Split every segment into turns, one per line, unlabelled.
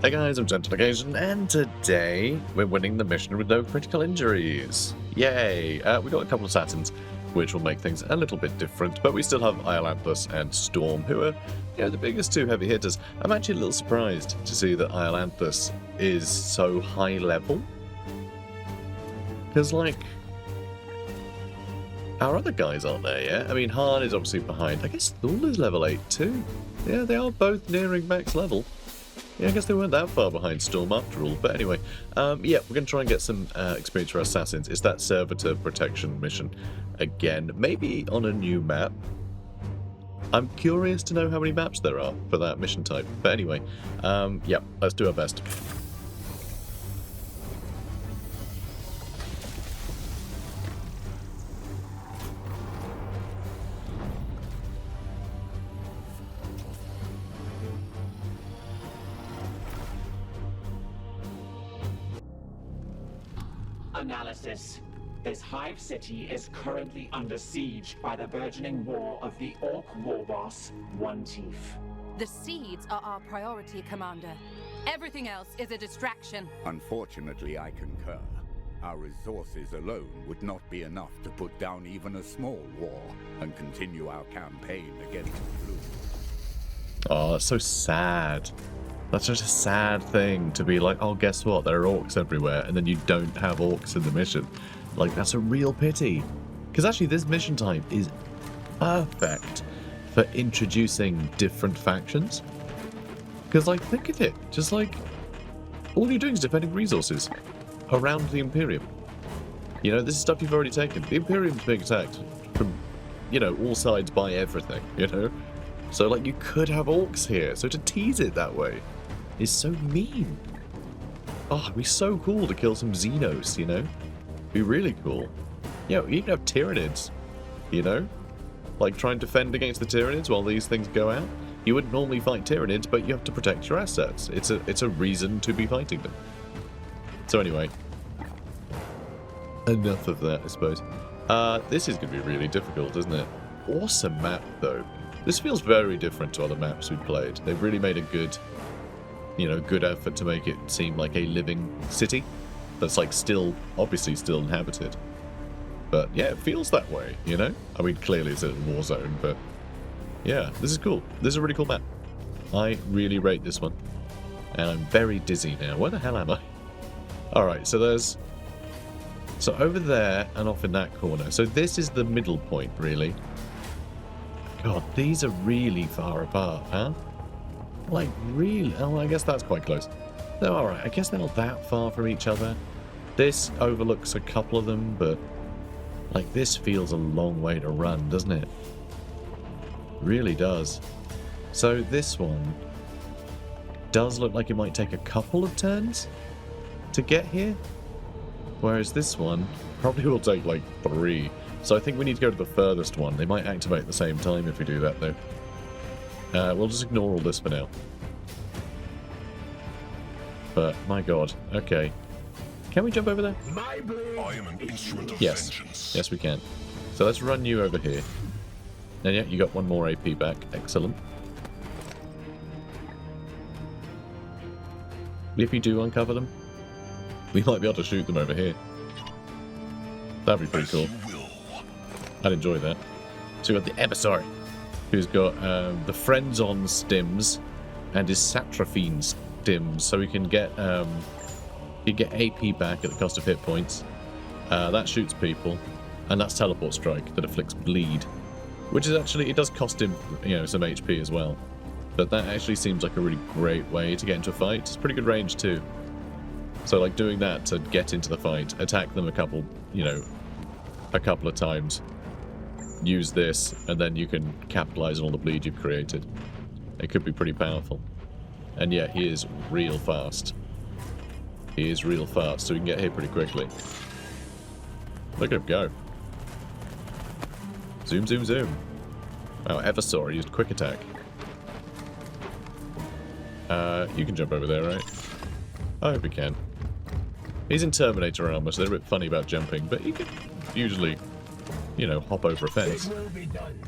Hey guys, I'm Gentle Occasion, and today we're winning the mission with no critical injuries. Yay! We got a couple of Saturns, which will make things a little bit different, but we still have Iolanthus and Storm, who are the biggest two heavy hitters. I'm actually a little surprised to see that Iolanthus is so high level. Because, like, our other guys aren't there yet. I mean, Han is obviously behind. I guess Thule is level 8 too. Yeah, they are both nearing max level. Yeah, I guess they weren't that far behind Storm after all. But anyway, yeah, we're going to try and get some experience for our Assassins. It's that Servitor Protection mission again. Maybe on a new map. I'm curious to know how many maps there are for that mission type. But anyway, yeah, let's do our best.
Analysis. This hive city is currently under siege by the burgeoning war of the Orc war boss, One Teeth.
The seeds are our priority, Commander. Everything else is a distraction.
Unfortunately, I concur. Our resources alone would not be enough to put down even a small war and continue our campaign against the Blue.
Oh, that's so sad. That's just a sad thing to be like, oh, guess what? There are orcs everywhere, and then you don't have orcs in the mission. Like, that's a real pity. Because actually, this mission type is perfect for introducing different factions. Because, like, think of it. Just like, all you're doing is defending resources around the Imperium. You know, this is stuff you've already taken. The Imperium's being attacked from, you know, all sides by everything, you know? So, like, you could have orcs here. So to tease it that way is so mean. Oh, it'd be so cool to kill some Xenos, you know? Be really cool. Yeah, you can have Tyranids, you know? Like, try and defend against the Tyranids while these things go out. You wouldn't normally fight Tyranids, but you have to protect your assets. It's a reason to be fighting them. So anyway, enough of that, I suppose. This is going to be really difficult, isn't it? Awesome map, though. This feels very different to other maps we've played. They've really made a good, you know, good effort to make it seem like a living city that's, like, still, obviously still inhabited. But, yeah, it feels that way, you know? I mean, clearly it's a war zone, but, yeah, this is cool. This is a really cool map. I really rate this one. And I'm very dizzy now. Where the hell am I? Alright, so there's... So over there and off in that corner. So this is the middle point, really. God, these are really far apart, huh? Like, really? Oh, I guess that's quite close. They're alright. I guess they're not that far from each other. This overlooks a couple of them, but... Like, this feels a long way to run, doesn't it? Really does. So this one does look like it might take a couple of turns to get here. Whereas this one probably will take, like, 3. So I think we need to go to the furthest one. They might activate at the same time if we do that, though. We'll just ignore all this for now. But, my god. Okay. Can we jump over there?
I am an instrument of
Yes.
vengeance.
Yes, we can. So let's run you over here. And yeah, you got one more AP back. Excellent. If you do uncover them, we might be able to shoot them over here. That'd be pretty cool. I'd enjoy that. So we've got the Emissary, who's got the Friends-on stims and his Satraphine stims, so we can get AP back at the cost of hit points. That shoots people, and that's Teleport Strike that afflicts bleed, which is actually, it does cost him, you know, some HP as well. But that actually seems like a really great way to get into a fight. It's pretty good range too. So like doing that to get into the fight, attack them a couple of times. Use this, and then you can capitalize on all the bleed you've created. It could be pretty powerful. And yeah, he is real fast. He is real fast, so we can get here pretty quickly. Look at him go. Zoom, zoom, zoom. Wow, Eversaw used quick attack. You can jump over there, right? I hope you can. He's in Terminator armor, so they're a bit funny about jumping, but he can usually, you know, hop over a fence.
It will be done.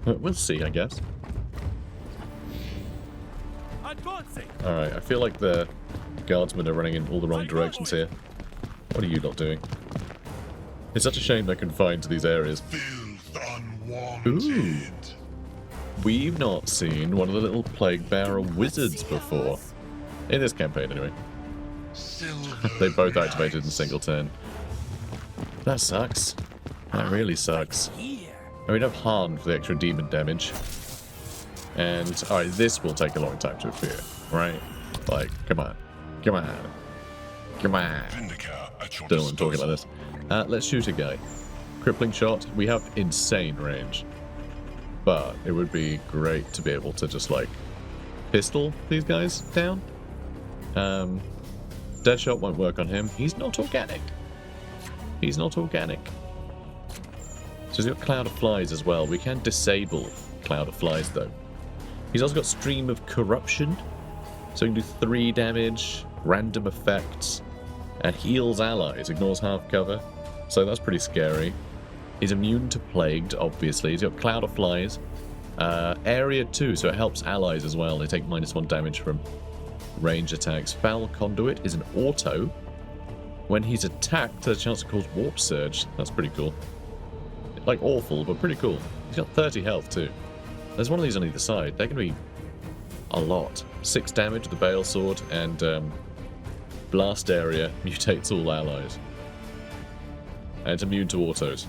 We'll see, I guess.
Advance!
Alright, I feel like the guardsmen are running in all the wrong directions here. What are you lot doing? It's such a shame they're confined to these areas. Ooh. We've not seen one of the little plague bearer wizards before. In this campaign, anyway. They both activated in a single turn. That sucks. That really sucks. I mean, I've Han for the extra demon damage. And, alright, this will take a long time to appear, right? Like, come on. Come on. Come on. Don't know what I'm talking about this. Let's shoot a guy. Crippling shot. We have insane range. But it would be great to be able to just, like, pistol these guys down. Deadshot won't work on him. He's not organic. He's not organic. So he's got Cloud of Flies as well. We can disable Cloud of Flies, though. He's also got Stream of Corruption. So he can do 3 damage, random effects, and heals allies. Ignores half cover. So that's pretty scary. He's immune to Plagued, obviously. He's got Cloud of Flies. Area 2, so it helps allies as well. They take -1 damage from range attacks. Foul Conduit is an auto. When he's attacked, there's a chance to cause Warp Surge. That's pretty cool. Like, awful, but pretty cool. He's got 30 health, too. There's one of these on either side. They're going to be a lot. 6 damage with the Bale Sword, and Blast Area mutates all allies. And it's immune to autos.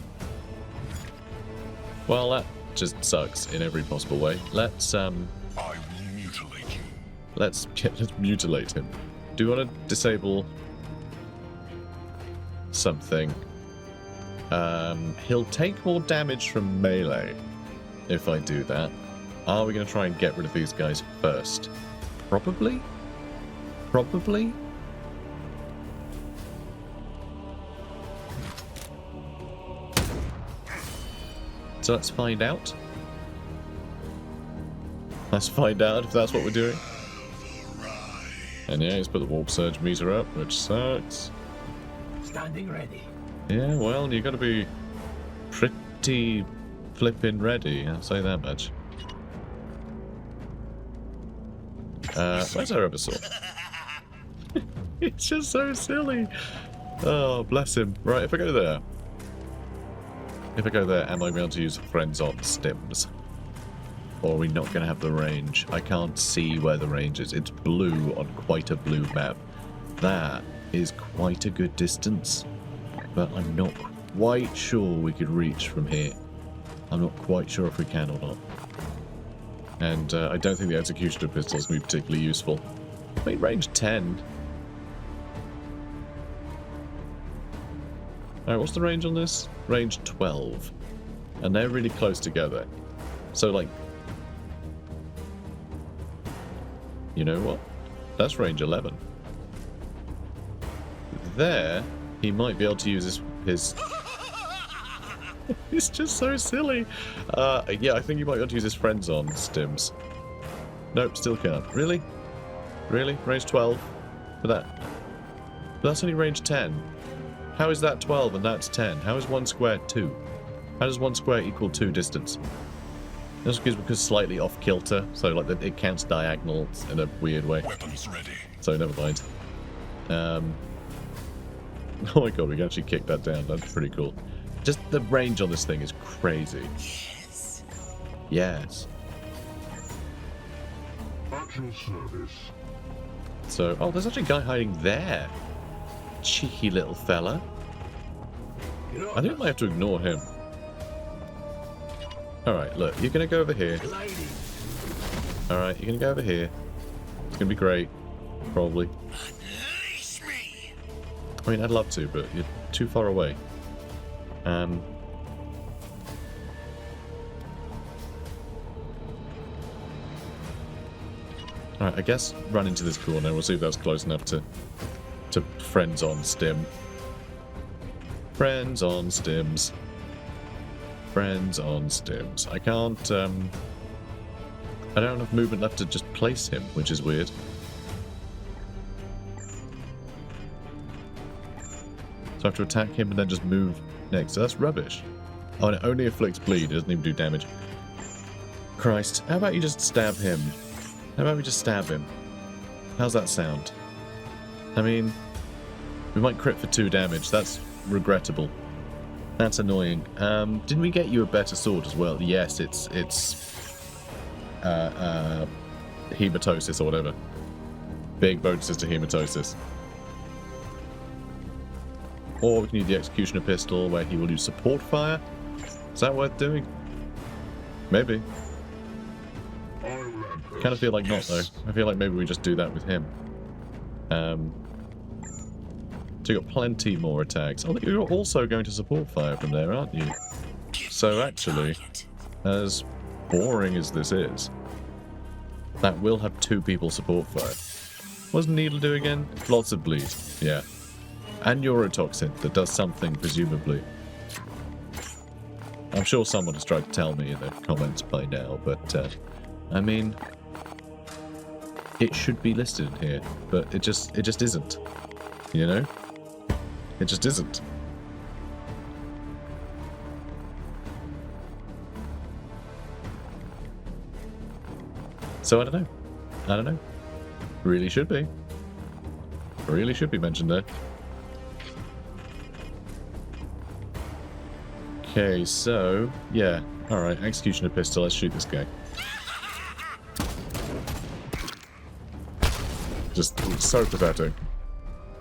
Well, that just sucks in every possible way. Let's,
I will mutilate you.
Let's mutilate him. Do you want to disable something? He'll take more damage from melee if I do that. Are we going to try and get rid of these guys first? Probably? Probably? So let's find out. Let's find out if that's what we're doing. And yeah, he's put the Warp Surge meter up, which sucks.
Standing ready.
Yeah, well, you gotta be pretty flippin' ready, I'll say that much. Where's our Ebersol? It's just so silly. Oh, bless him. Right, if I go there. Am I going to use Friends on Stims? Or are we not going to have the range? I can't see where the range is. It's blue on quite a blue map. That is quite a good distance. But I'm not quite sure we could reach from here. I'm not quite sure if we can or not. And I don't think the Executioner Pistol is going to be particularly useful. Wait, range 10. Alright, what's the range on this? Range 12. And they're really close together. So, like... You know what? That's range 11. There, he might be able to use his... It's just so silly. Yeah, I think he might be able to use his Friends on Stims. Nope, still can't. Really? Really? Range 12? For that? But that's only range 10. How is that 12 and that's 10? How is 1 square 2? How does 1 square equal 2 distance? That's because slightly off kilter, so like it counts diagonals in a weird way.
Weapons ready.
So never mind. Oh my god, we can actually kick that down. That's pretty cool. Just the range on this thing is crazy.
Yes.
Yes.
At your service.
So, oh, there's actually a guy hiding there. Cheeky little fella. I think I might have to ignore him. Alright, look, you're gonna go over here. Alright, you're gonna go over here. It's gonna be great. Probably. I mean, I'd love to, but you're too far away. Alright, I guess run into this corner. We'll see if that's close enough to Friends on Stim. Friends on Stims. Friends on Stims. I can't, I don't have enough movement left to just place him, which is weird. So I have to attack him and then just move next. So that's rubbish. Oh, and it only afflicts bleed. It doesn't even do damage. Christ. How about you just stab him? How about we just stab him? How's that sound? I mean, we might crit for 2 damage. That's regrettable. That's annoying. Didn't we get you a better sword as well? Yes, it's hematosis or whatever. Big bonuses to hematosis. Or we can use the Executioner Pistol where he will use support fire. Is that worth doing? Maybe. Kind of feel like not, though. I feel like maybe we just do that with him. So you've got plenty more attacks. Oh, you're also going to support fire from there, aren't you? So actually, as boring as this is, that will have 2 people support fire. What does Needle do again? Lots of bleed. Yeah. And Neurotoxin that does something, presumably. I'm sure someone has tried to tell me in the comments by now, but, I mean, it should be listed in here, but it just isn't. You know? It just isn't. So I don't know. I don't know. Really should be. Really should be mentioned there. Okay, so yeah. Alright, Executioner Pistol, let's shoot this guy. Just so pathetic.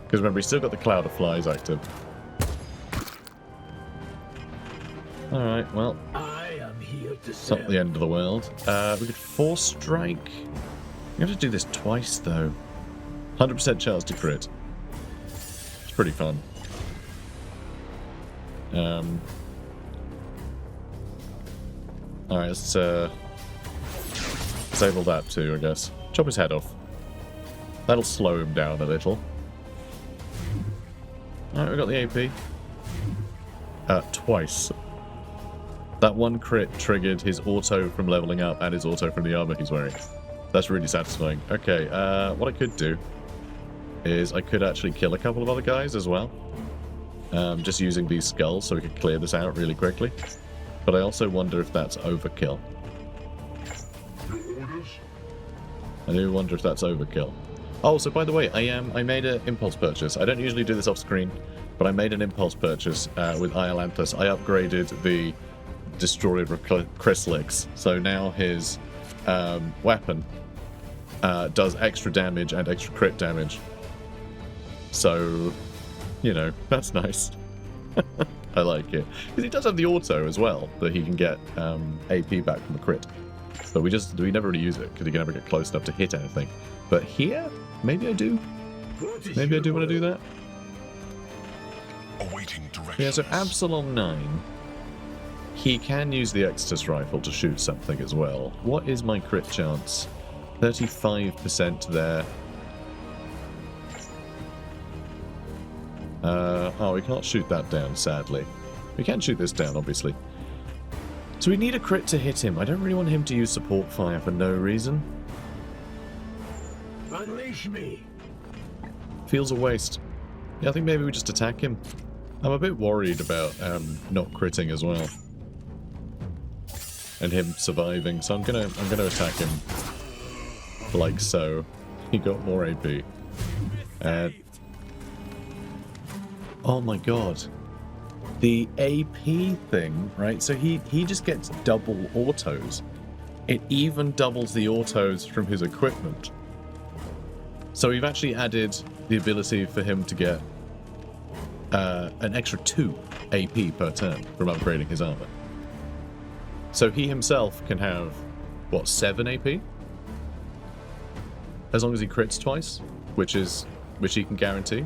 Because remember, he's still got the Cloud of Flies active. Alright, well. It's not the end of the world. We could Force Strike. We have to do this twice, though. 100% chance to crit. It's pretty fun. Alright, let's disable that too, I guess. Chop his head off. That'll slow him down a little. Alright, we got the AP. Twice. That one crit triggered his auto from leveling up and his auto from the armor he's wearing. That's really satisfying. Okay, what I could do is I could actually kill a couple of other guys as well. Just using these skulls so we could clear this out really quickly. But I also wonder if that's overkill. I do wonder if that's overkill. Oh, so by the way, I made an impulse purchase. I don't usually do this off screen, but I made an impulse purchase with Iolanthus. I upgraded the Destroyer of Chrysalics, so now his weapon does extra damage and extra crit damage. So, you know, that's nice. I like it. Because he does have the auto as well, that he can get AP back from the crit. But we never really use it, because he can never get close enough to hit anything. But here, maybe I do. Maybe I do want to do that.
Awaiting directions.
Yeah, so Absalom 9, he can use the Extus rifle to shoot something as well. What is my crit chance? 35% there. Oh, we can't shoot that down, sadly. We can shoot this down, obviously. So we need a crit to hit him. I don't really want him to use support fire for no reason.
Unleash me.
Feels a waste. Yeah, I think maybe we just attack him. I'm a bit worried about not critting as well. And him surviving, so I'm gonna attack him. Like so. He got more AP. And oh my god. The AP thing, right? So he just gets double autos. It even doubles the autos from his equipment. So we've actually added the ability for him to get an extra 2 AP per turn from upgrading his armor. So he himself can have, what, 7 AP? As long as he crits twice, which he can guarantee.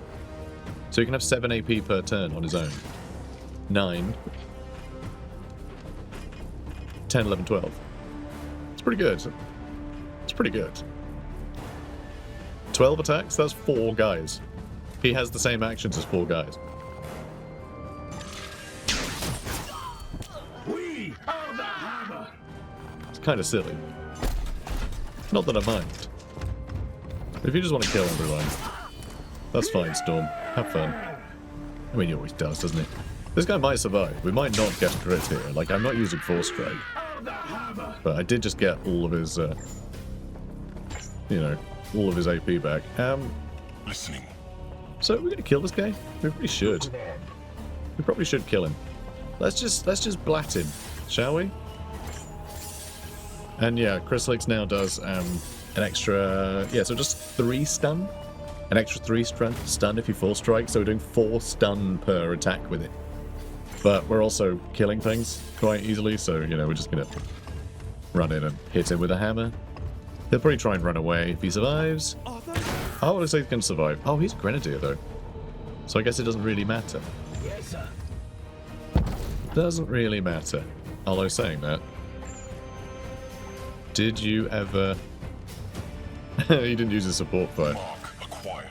So he can have 7 AP per turn on his own. 9, 10, 11, 12. It's pretty good. It's pretty good. 12 attacks? That's 4 guys. He has the same actions as 4 guys.
We are the hammer.
It's kind of silly. Not that I mind. If you just want to kill everyone, that's fine, Storm. Have fun. I mean, he always does, doesn't he? This guy might survive. We might not get a crit here. Like, I'm not using Force Strike. But I did just get all of his, you know, all of his AP back.
Listening.
So we're gonna kill this guy? We probably should. We probably should kill him. Let's just blat him, shall we? And yeah, Chrysalix now does an extra, yeah, so just 3 stun. An extra 3 stun if you full strike, so we're doing 4 stun per attack with it. But we're also killing things quite easily, so, you know, we're just gonna run in and hit him with a hammer. He'll probably try and run away if he survives. Oh, what is he going to survive? Oh, he's a Grenadier, though. So I guess it doesn't really matter.
Yes, sir.
Doesn't really matter. Although saying that, did you ever... He didn't use his support fire.
Mark acquired.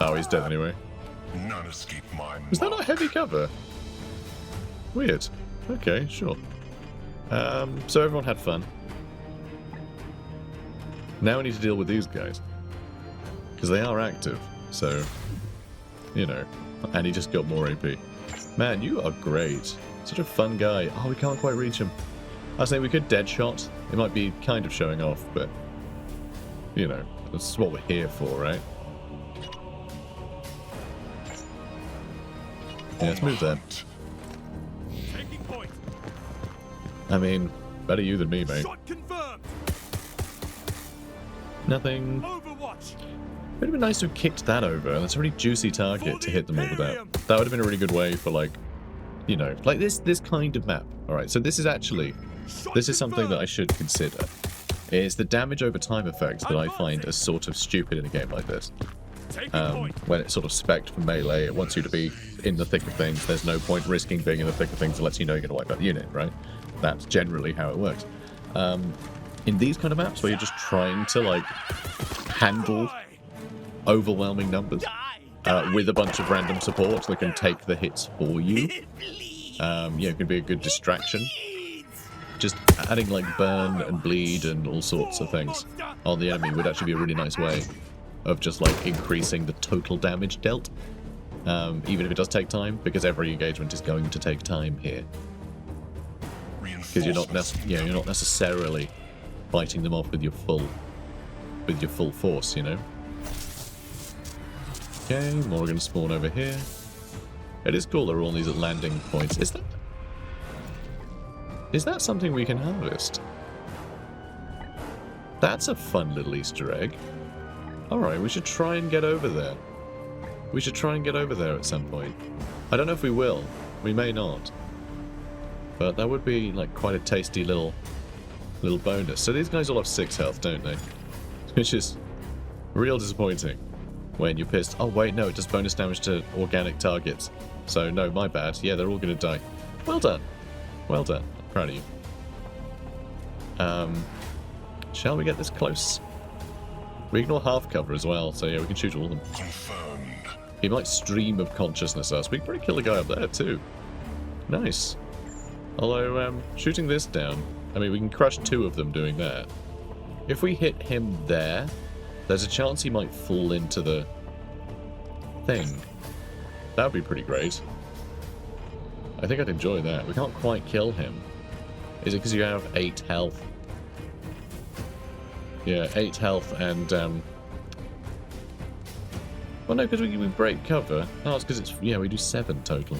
Oh, he's dead anyway.
None escape my
Was that not heavy cover? Weird. Okay, sure. So everyone had fun. Now we need to deal with these guys. Because they are active, so... You know. And he just got more AP. Man, you are great. Such a fun guy. Oh, we can't quite reach him. I was saying we could deadshot. It might be kind of showing off, but... You know, that's what we're here for, right? Yeah, let's move there.
Taking point.
I mean, better you than me, mate.
Shot confirmed.
Nothing.
Overwatch.
It would have been nice to have kicked that over. That's a really juicy target to hit them all with that. That would have been a really good way for, like, you know, like this kind of map. Alright, so this is actually, this is something that I should consider. Is the damage over time effect that I find as sort of stupid in a game like this. When it's sort of spec'd for melee, it wants you to be in the thick of things. There's no point risking being in the thick of things. It lets you know you're going to wipe out the unit, right? That's generally how it works. In these kind of maps where you're just trying to, like, handle overwhelming numbers with a bunch of random support that can take the hits for you, yeah, it can be a good distraction. Just adding, like, burn and bleed and all sorts of things on the enemy would actually be a really nice way of just, like, increasing the total damage dealt, even if it does take time, because every engagement is going to take time here. Because you're not necessarily fighting them off with your full force, you know. Okay, more are going to spawn over here. It is cool there are all these landing points. Is that something we can harvest? That's a fun little Easter egg. Alright, we should try and get over there. We should try and get over there at some point. I don't know if we will. We may not. But that would be, like, quite a tasty little bonus. So these guys all have 6 health, don't they? Which is real disappointing when you're pissed. Oh, wait, no, it does bonus damage to organic targets. So, no, my bad. Yeah, they're all going to die. Well done. Well done. I'm proud of you. Shall we get this close? We ignore half cover as well, so yeah, we can shoot all of them.
confirmed.
He might stream of consciousness us. We can probably kill the guy up there, too. Nice. Although, shooting this down, I mean, we can crush 2 of them doing that. If we hit him there, there's a chance he might fall into the thing. That would be pretty great. I think I'd enjoy that. We can't quite kill him. Is it because you have 8 health? Yeah, 8 health and, well, no, because we break cover. Oh, it's because it's, yeah, we do 7 total.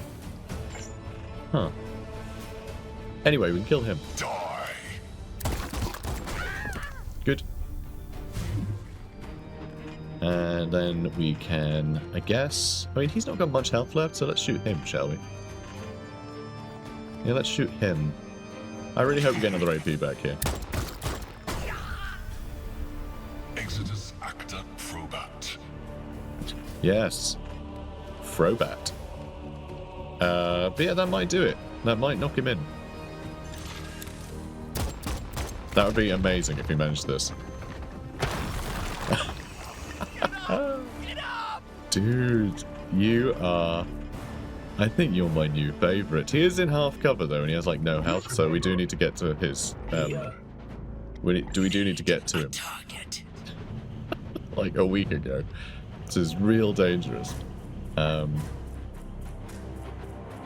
Huh. Anyway, we can kill him.
Die.
Good. And then we can, I guess... I mean, he's not got much health left, so let's shoot him, shall we? Yeah, let's shoot him. I really hope we get another AP back here.
Exodus Acta Probat.
Yes. Frobat. But yeah, that might do it. That might knock him in. That would be amazing if we managed this. Dude, you are... I think you're my new favourite. He is in half cover though, and he has like no health, so we do need to get to his... we do need to get to him. Like a week ago. This is real dangerous.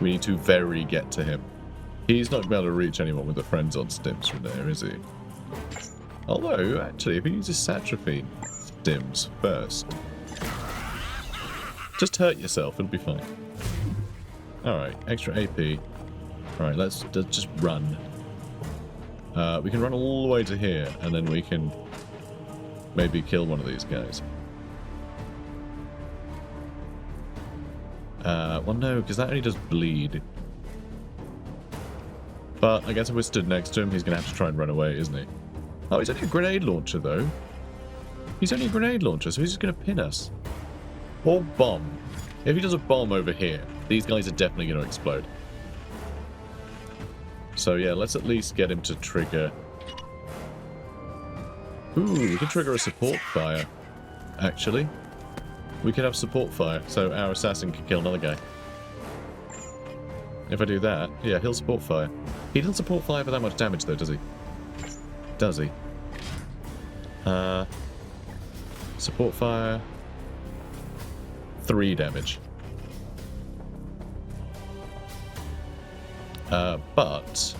We need to very get to him. He's not going to be able to reach anyone with the friends on stims from there, is he? Although, actually, if he uses Satrapine stims first, just hurt yourself, it'll be fine. Alright, extra AP. Alright, let's just run. We can run all the way to here, and then we can maybe kill one of these guys. Well, no, because that only does bleed. But I guess if we're stood next to him, he's going to have to try and run away, isn't he? Oh, he's only a grenade launcher, though. He's only a grenade launcher, so he's just going to pin us. Or bomb. If he does a bomb over here, these guys are definitely going to explode. So yeah, let's at least get him to trigger... Ooh, we can trigger a support fire, actually. We could have support fire, so our assassin can kill another guy. If I do that, yeah, he'll support fire. He doesn't support fire for that much damage, though, does he? Does he? Support fire... 3 damage. But...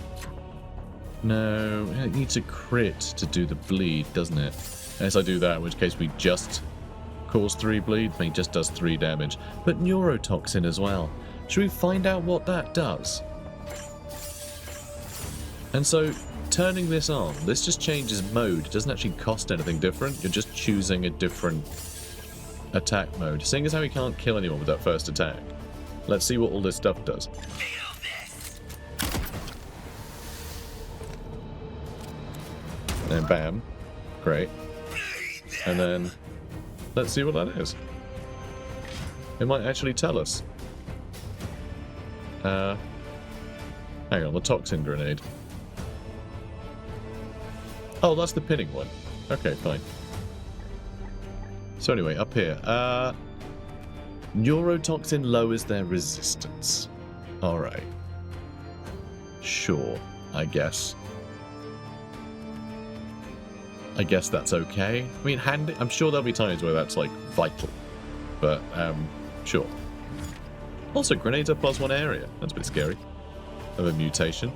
No, it needs a crit to do the bleed, doesn't it? Unless I do that, in which case we just cause 3 bleed, and he just does 3 damage. But neurotoxin as well. Should we find out what that does? And so, turning this on, this just changes mode. It doesn't actually cost anything different. You're just choosing a different attack mode. Seeing as how he can't kill anyone with that first attack, let's see what all this stuff does. And bam. Great. And then, let's see what that is. It might actually tell us. Hang on, the toxin grenade. Oh, that's the pinning one. Okay, fine. So anyway, up here. Neurotoxin lowers their resistance. Alright. Sure, I guess. I guess that's okay. I mean, I'm sure there'll be times where that's, like, vital. But, sure. Also, grenades are +1 area. That's a bit scary. Of a mutation.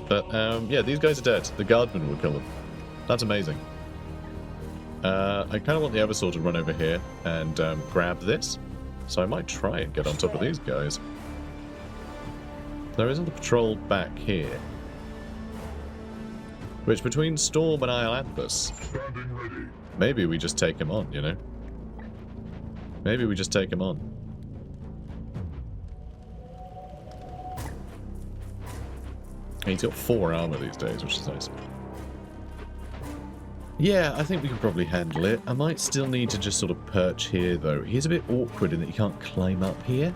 But, yeah, these guys are dead. The guardman will kill them. That's amazing. I kind of want the Eversaw to run over here and grab this. So I might try and get on top of these guys. There isn't a patrol back here. Which, between Storm and Islanthus, maybe we just take him on, you know? Maybe we just take him on. He's got 4 armor these days, which is nice. Yeah, I think we can probably handle it. I might still need to just sort of perch here, though. He's a bit awkward in that you can't climb up here.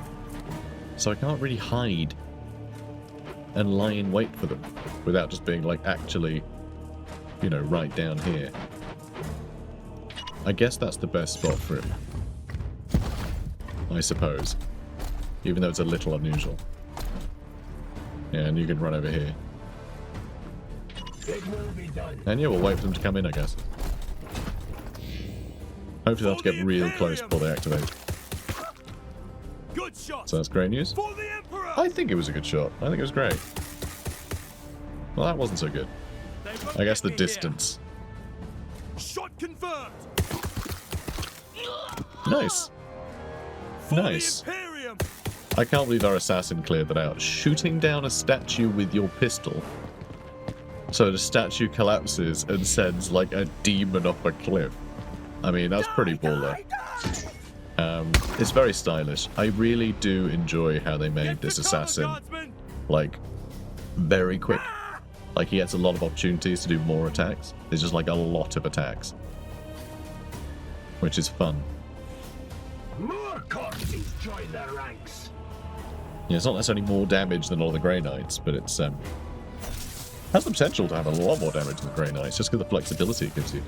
So I can't really hide and lie in wait for them without just being, like, actually, you know, right down here. I guess that's the best spot for him. I suppose. Even though it's a little unusual. Yeah, and you can run over here.
It will be done.
And yeah, we'll wait for them to come in, I guess. Hopefully they'll have to get real close before they activate.
Good shot.
So that's great news.
For the Emperor.
I think it was a good shot. I think it was great. Well, that wasn't so good. I guess the distance.
Shot confirmed.
Nice.
For
Nice.
the Imperium.
I can't believe our assassin cleared that out. Shooting down a statue with your pistol. So the statue collapses and sends like a demon off a cliff. I mean, that's pretty baller. It's very stylish. I really do enjoy how they made this assassin, like, very quick. Like, he gets a lot of opportunities to do more attacks. There's just like a lot of attacks. Which is fun.
More corpses join their ranks.
Yeah, it's not necessarily more damage than all the Grey Knights, but it's has the potential to have a lot more damage than the Grey Knights, just because of the flexibility it gives you.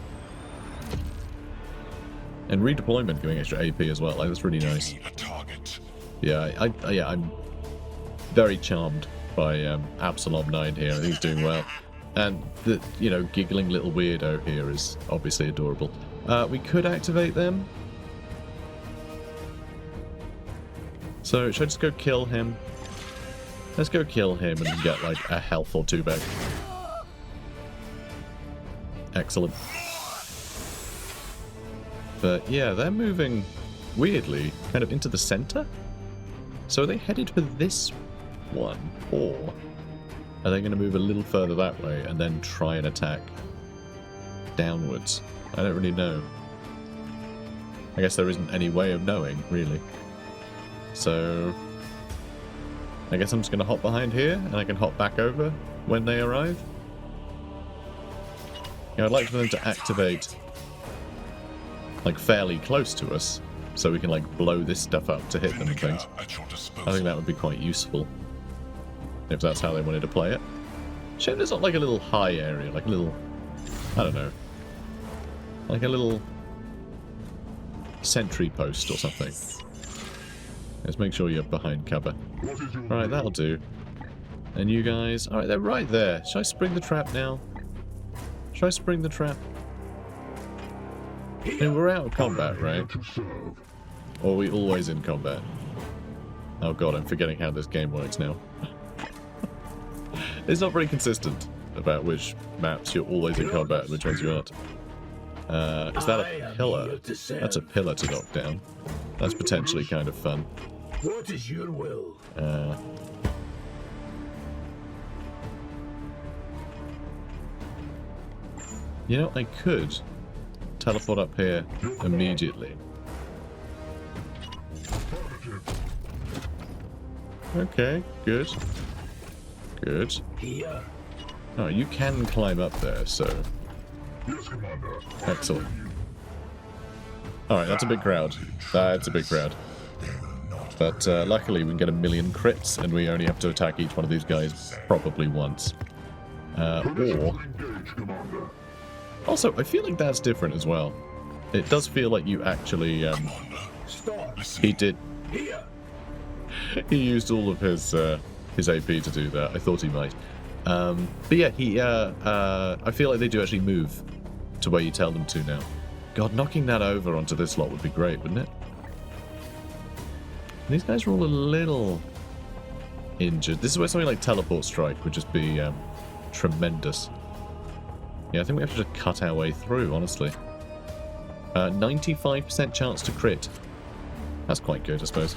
And redeployment giving extra AP as well, like, that's really nice.
A target.
Yeah, I'm very charmed by Absalom 9 here. I think he's doing well. And the, you know, giggling little weirdo here is obviously adorable. We could activate them. So, should I just go kill him? Let's go kill him and get, like, a health or 2 back. Excellent. But yeah, they're moving weirdly kind of into the center. So are they headed for this one? Or are they going to move a little further that way and then try and attack downwards? I don't really know. I guess there isn't any way of knowing, really. So I guess I'm just going to hop behind here and I can hop back over when they arrive. I'd like for them to activate like fairly close to us so we can like blow this stuff up to hit them and things. I think that would be quite useful if that's how they wanted to play it. Shame there's not like a little high area, like a little, I don't know, like a little sentry post or something. Let's make sure you're behind cover. Alright, that'll do. And you guys, alright, they're right there. Should I spring the trap now? Should I spring the trap? I mean, we're out of combat, right? Or are we always in combat? Oh god, I'm forgetting how this game works now. It's not very consistent about which maps you're always in combat and which ones you aren't. Is that a pillar? That's a pillar to knock down. That's potentially kind of fun.
What is your will?
You know, I could teleport up here immediately. Okay, good. Good.
Here.
Oh, you can climb up there, so... Excellent. Alright, that's a big crowd. That's a big crowd. But luckily we can get 1 million crits, and we only have to attack each one of these guys probably once. Or... Also, I feel like that's different as well. It does feel like you actually... he did... He used all of his AP to do that. I thought he might. But yeah, I feel like they do actually move to where you tell them to now. God, knocking that over onto this lot would be great, wouldn't it? These guys are all a little injured. This is where something like Teleport Strike would just be tremendous. Yeah, I think we have to just cut our way through, honestly. 95% chance to crit. That's quite good, I suppose.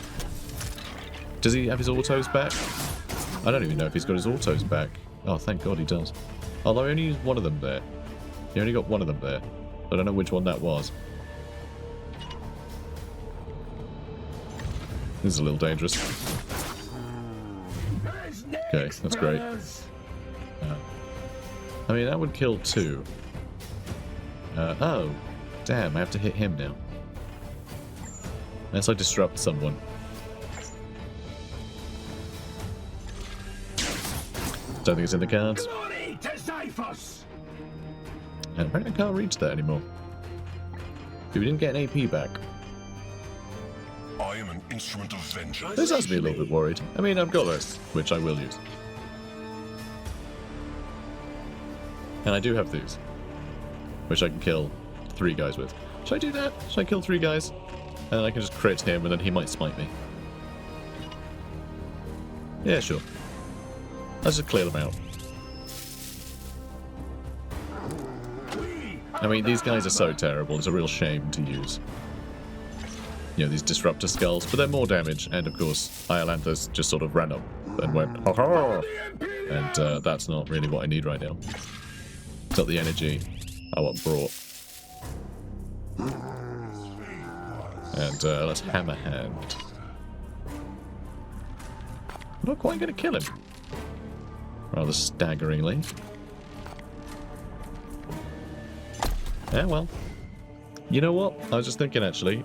Does he have his autos back? I don't even know if he's got his autos back. Oh, thank God he does. Although I only used one of them there. He only got one of them there. I don't know which one that was. This is a little dangerous. Okay, that's great. I mean, that would kill 2. Oh, damn, I have to hit him now. Unless I disrupt someone. Don't think it's in the cards. And apparently I can't reach that anymore. We didn't get an AP back.
I am an instrument of vengeance.
This has me a little bit worried. I mean, I've got this, which I will use. And I do have these, which I can kill 3 guys with. Should I do that? Should I kill 3 guys? And then I can just crit him, and then he might smite me. Yeah, sure. Let's just clear them out. I mean, these guys are so terrible. It's a real shame to use. You know, these disruptor skulls, but they're more damage. And of course, Iolanthus just sort of ran up and went, ha ha! And that's not really what I need right now. It's not the energy I want brought. And let's hammer hand. I'm not quite going to kill him. Rather staggeringly. Yeah, well. You know what? I was just thinking, actually.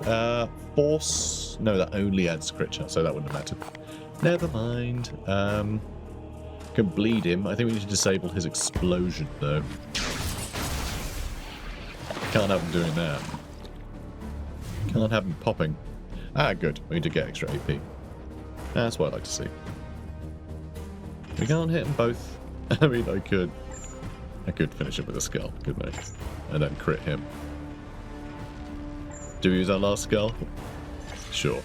Force... No, that only adds crit chance, so that wouldn't have mattered. Never mind. Can bleed him. I think we need to disable his explosion, though. Can't have him doing that. Can't have him popping. Ah, good. We need to get extra AP. That's what I like to see. We can't hit them both. I mean, I could finish him with a skull, couldn't I? And then crit him. Do we use our last skull? Sure.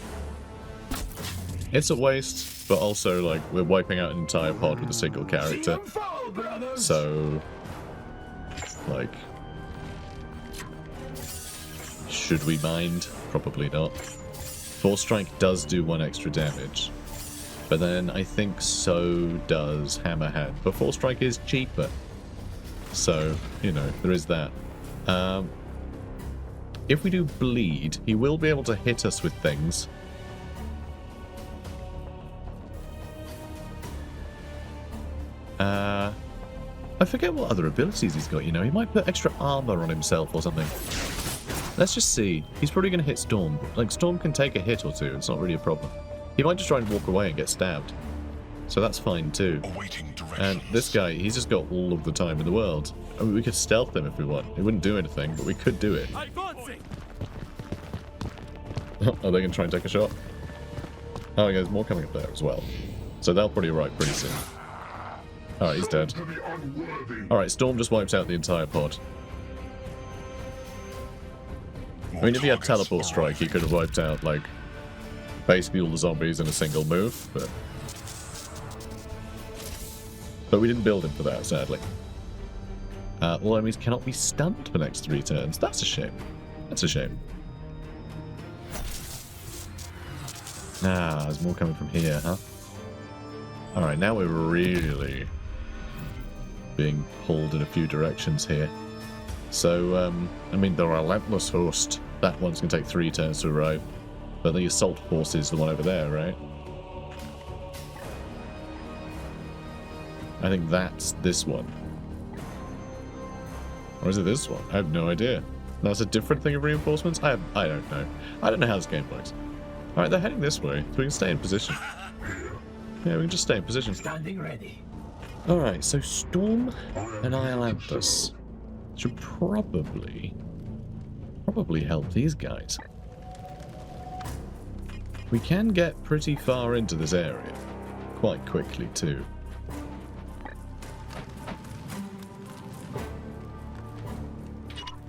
It's a waste, but also, like, we're wiping out an entire pod with a single character. So, like, Should we mind? Probably not. Force Strike does do 1 extra damage. But then I think so does Hammerhand. But Force Strike is cheaper. So, you know, there is that. If we do bleed, he will be able to hit us with things. I forget what other abilities he's got, you know. He might put extra armor on himself or something. Let's just see. He's probably going to hit Storm. Like, Storm can take a hit or two. It's not really a problem. He might just try and walk away and get stabbed. So that's fine too.
Awaiting directions.
And this guy, he's just got all of the time in the world. I mean, we could stealth him if we want. It wouldn't do anything, but we could do it.
Advancing.
Are they going to try and take a shot? Oh, there's more coming up there as well. So they'll probably arrive pretty soon. Alright, he's dead. Alright, Storm just wipes out the entire pod. I mean, if he had Teleport Strike, he could have wiped out, like, basically all the zombies in a single move, but we didn't build him for that, sadly. All enemies cannot be stunned for the next 3 turns. That's a shame. That's a shame. Ah, there's more coming from here, huh? Alright, now we're really being pulled in a few directions here. So, I mean, the Relentless Host, that one's going to take 3 turns to arrive. But the Assault Force is the one over there, right? I think that's this one. Or is it this one? I have no idea. That's a different thing of reinforcements? I don't know. I don't know how this game works. Alright, they're heading this way, so we can stay in position. Yeah, we can just stay in position.
Standing ready.
Alright, so Storm and Iolanthus should probably help these guys. We can get pretty far into this area. Quite quickly, too.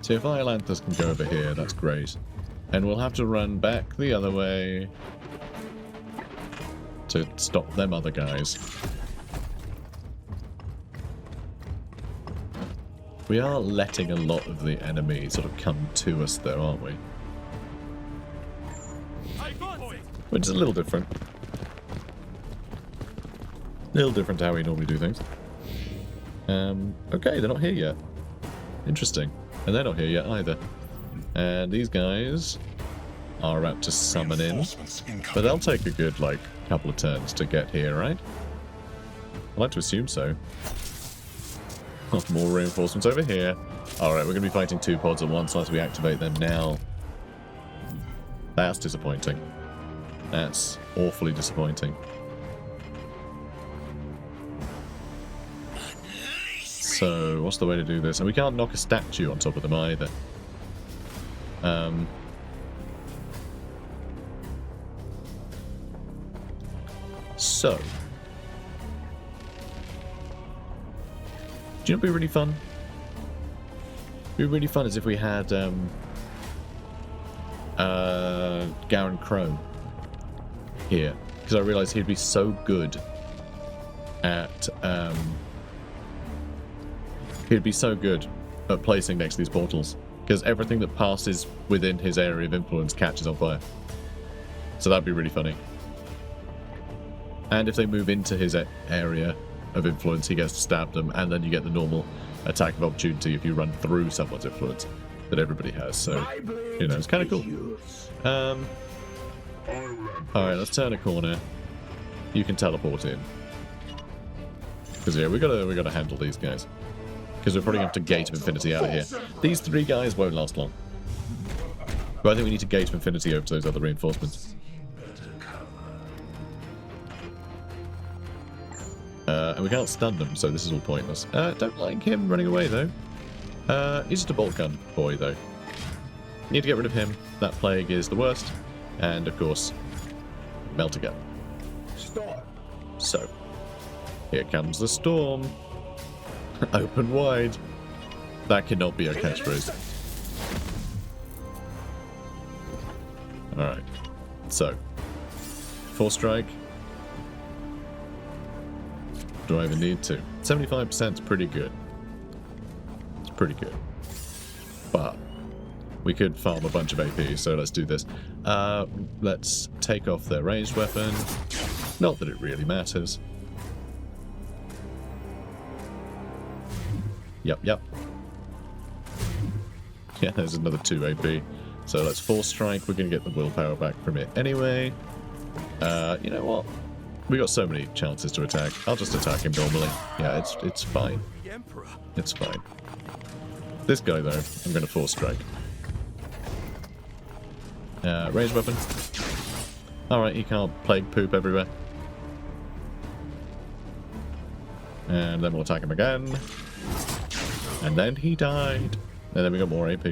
So if Iolanthus can go over here, that's great. And we'll have to run back the other way to stop them other guys. We are letting a lot of the enemy sort of come to us though, aren't we? Which is a little different. A little different to how we normally do things. Okay, they're not here yet. Interesting. And they're not here yet either. And these guys are about to summon in. But they'll take a good, like, couple of turns to get here, right? I'd like to assume so. More reinforcements over here. Alright, we're going to be fighting 2 pods at once unless we activate them now. That's disappointing. That's awfully disappointing. So, what's the way to do this? And we can't knock a statue on top of them either. So. Do you know what would be really fun? It'd be really fun as if we had Garen Crow here. Because I realised he'd be so good at placing next to these portals. Because everything that passes within his area of influence catches on fire. So that'd be really funny. And if they move into his area of influence, he gets to stab them, and then you get the normal attack of opportunity if you run through someone's influence that everybody has. So, you know, it's kind of cool. Alright, let's turn a corner. You can teleport in. Because, yeah, we gotta handle these guys. Because we're probably going to have to Gate of Infinity out of here. These 3 guys won't last long. But I think we need to Gate of Infinity over to those other reinforcements. And we can't stun them, so this is all pointless. Don't like him running away, though. He's just a bolt gun boy, though. Need to get rid of him. That plague is the worst. And, of course, melt again. So, here comes the storm. Open wide. That cannot be our catchphrase. Alright. So, Force Strike. Do I even need to? 75% is pretty good. It's pretty good. But We could farm a bunch of AP, so let's do this. Let's take off their ranged weapon. Not that it really matters. Yep. Yeah, there's another 2 AP. So let's Force Strike. We're going to get the willpower back from it anyway. You know what? We got so many chances to attack. I'll just attack him normally. Yeah, it's fine.
The Emperor.
It's fine. This guy, though, I'm going to Force Strike. Ranged weapon. Alright, he can't plague poop everywhere. And then we'll attack him again. And then he died. And then we got more AP.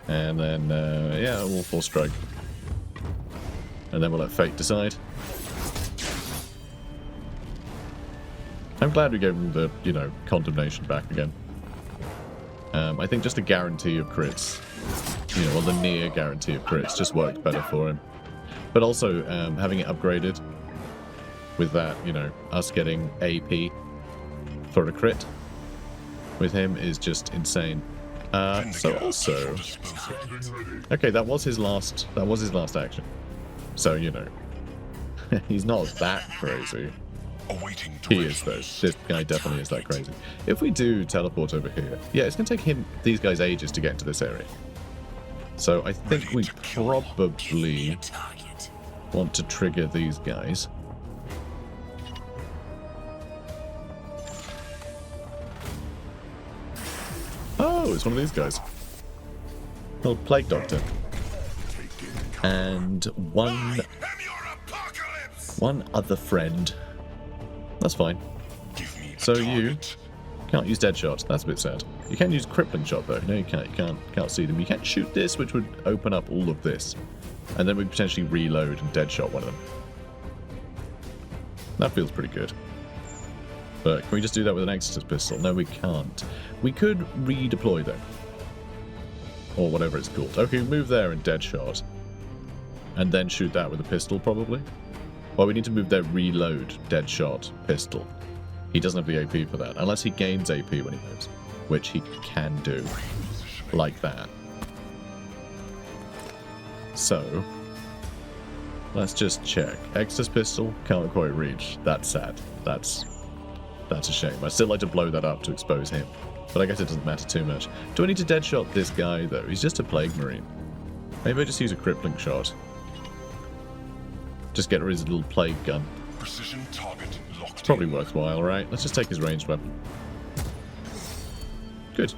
And then, yeah, we'll Force Strike. And then we'll let Fate decide. I'm glad we gave him the, you know, condemnation back again. I think just a guarantee of crits, you know, or the near guarantee of crits just worked better for him. But also, having it upgraded with that, you know, us getting AP for a crit with him is just insane. So also, okay, that was his last action. So, you know, he's not that crazy. He is, though. This guy definitely is that crazy. If we do teleport over here, yeah, it's going to take these guys ages to get into this area. So I think we probably want to trigger these guys. Oh, it's one of these guys. Well, Plague Doctor. And one other friend. That's fine. So you can't use dead shot. That's a bit sad. You can use crippling shot though. No, you can't. You can't see them. You can't shoot this, which would open up all of this, and then we potentially reload and dead shot one of them. That feels pretty good. But can we just do that with an Nexus pistol? No, we can't. We could redeploy though, or whatever it's called. Okay, move there and dead shot, and then shoot that with a pistol probably. Well, we need to move their reload dead shot pistol. He doesn't have the AP for that, unless he gains AP when he moves, which he can do, like that. So, let's just check. Extus pistol, can't quite reach. That's sad. That's a shame. I'd still like to blow that up to expose him, but I guess it doesn't matter too much. Do I need to dead shot this guy, though? He's just a Plague Marine. Maybe I just use a crippling shot. Just get rid of his little plague gun.
Precision target locked.
It's probably worthwhile, right? Let's just take his ranged weapon. Good.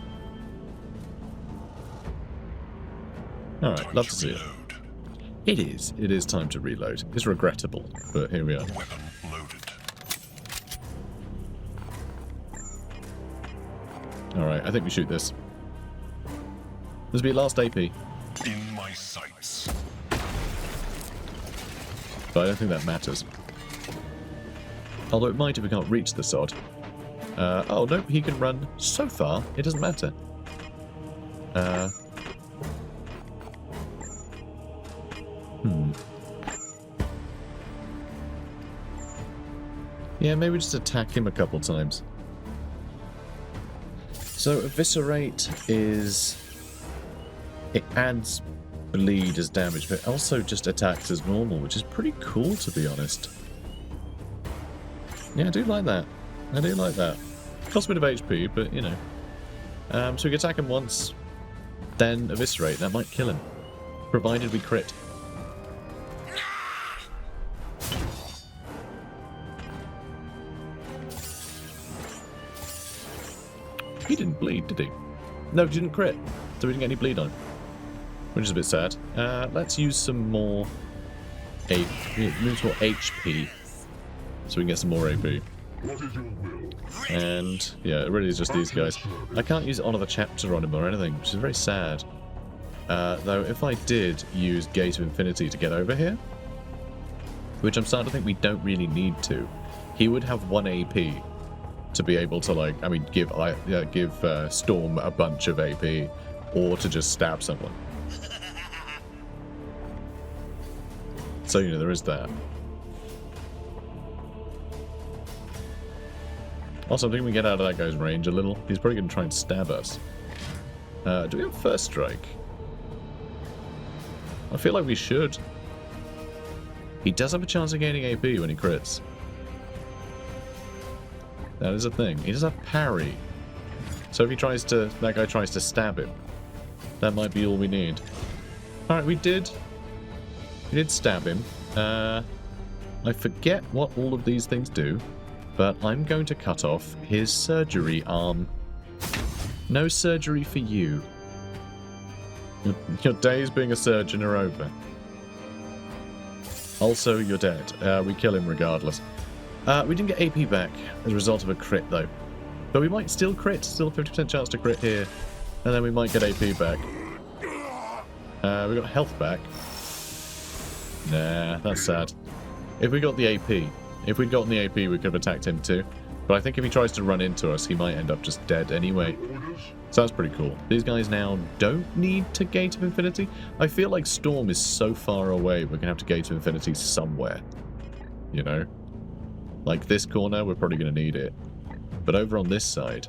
Alright, love to see it. It is. It is time to reload. It's regrettable, but here we are.
Weapon loaded.
Alright, I think we shoot this. This will be last AP.
In my sights.
But I don't think that matters. Although it might if we can't reach the sod. Oh, no, he can run so far, it doesn't matter. Yeah, maybe just attack him a couple times. So, Eviscerate is... It adds bleed as damage, but also just attacks as normal, which is pretty cool, to be honest. Yeah, I do like that. I do like that. Costs a bit of HP, but, you know. So we can attack him once, then Eviscerate. That might kill him. Provided we crit. He didn't bleed, did he? No, he didn't crit. So we didn't get any bleed on him. Which is a bit sad. Let's use some more HP. So we can get some more AP. And yeah, it really is just these guys. I can't use Honor the Chapter on him or anything, which is very sad. Though if I did use Gate of Infinity to get over here, which I'm starting to think we don't really need to, he would have 1 AP to be able to, like, I mean, give Storm a bunch of AP, or to just stab someone. So, you know, there is that. Also, I think we get out of that guy's range a little. He's probably going to try and stab us. Do we have first strike? I feel like we should. He does have a chance of gaining AP when he crits. That is a thing. He does have parry. So if he tries to... that guy tries to stab him, that might be all we need. Alright, we did stab him. I forget what all of these things do, but I'm going to cut off his surgery arm. No surgery for you. Your days being a surgeon are over. Also, you're dead. We kill him regardless. We didn't get AP back as a result of a crit, though. But we might still crit. Still 50% chance to crit here. And then we might get AP back. We got health back. Nah, that's sad. If we got the AP, if we'd gotten the AP, we could have attacked him too. But I think if he tries to run into us, he might end up just dead anyway. So that's pretty cool. These guys now don't need to Gate of Infinity. I feel like Storm is so far away, we're going to have to Gate of Infinity somewhere. You know? Like this corner, we're probably going to need it. But over on this side,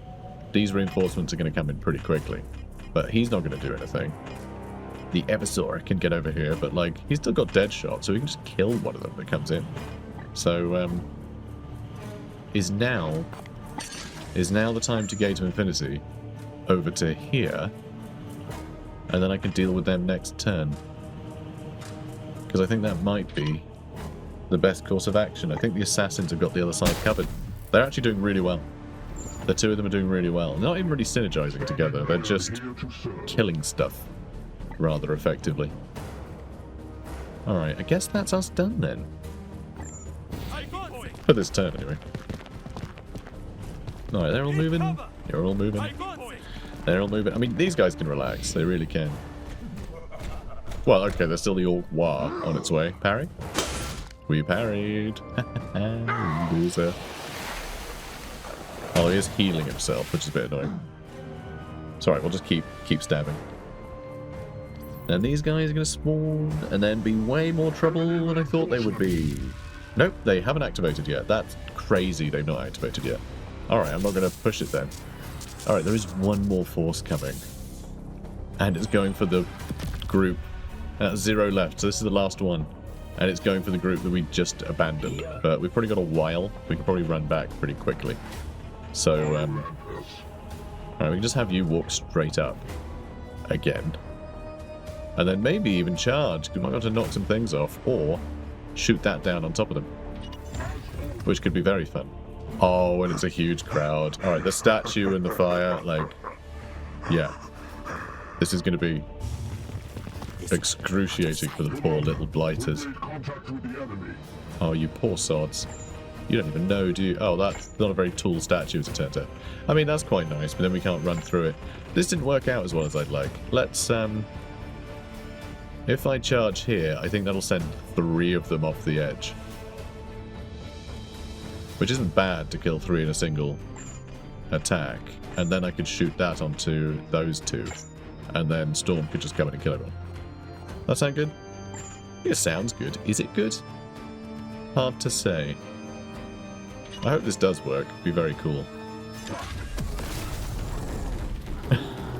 these reinforcements are going to come in pretty quickly. But he's not going to do anything. The Eversaur can get over here, but like, he's still got dead shot, so we can just kill one of them that comes in. So, is now the time to Gate of Infinity over to here, and then I can deal with them next turn. Because I think that might be the best course of action. I think the assassins have got the other side covered. They're actually doing really well. The two of them are doing really well. They're not even really synergizing together, they're just killing stuff rather effectively. Alright, I guess that's us done then. For this turn, anyway. Alright, they're all moving. You're all moving. They're all moving. I mean, these guys can relax. They really can. Well, okay, there's still the Orc War on its way. Parry? We parried. Loser. Oh, he is healing himself, which is a bit annoying. It's alright, we'll just keep stabbing. And these guys are going to spawn and then be way more trouble than I thought they would be. Nope, they haven't activated yet. That's crazy they've not activated yet. Alright, I'm not going to push it then. Alright, there is one more force coming. And it's going for the group. 0 left, so this is the last one. And it's going for the group that we just abandoned. But we've probably got a while. We can probably run back pretty quickly. So, alright, we can just have you walk straight up. Again. And then maybe even charge, because we might be able to knock some things off, or shoot that down on top of them. Which could be very fun. Oh, and it's a huge crowd. Alright, the statue and the fire, like, yeah. This is going to be excruciating for the poor little blighters. Oh, you poor sods. You don't even know, do you? Oh, that's not a very tall statue, as it turns out. I mean, that's quite nice, but then we can't run through it. This didn't work out as well as I'd like. Let's, if I charge here, I think that'll send 3 of them off the edge. Which isn't bad to kill 3 in a single attack. And then I could shoot that onto those 2. And then Storm could just come in and kill everyone. That sound good? It sounds good. Is it good? Hard to say. I hope this does work. It'd be very cool.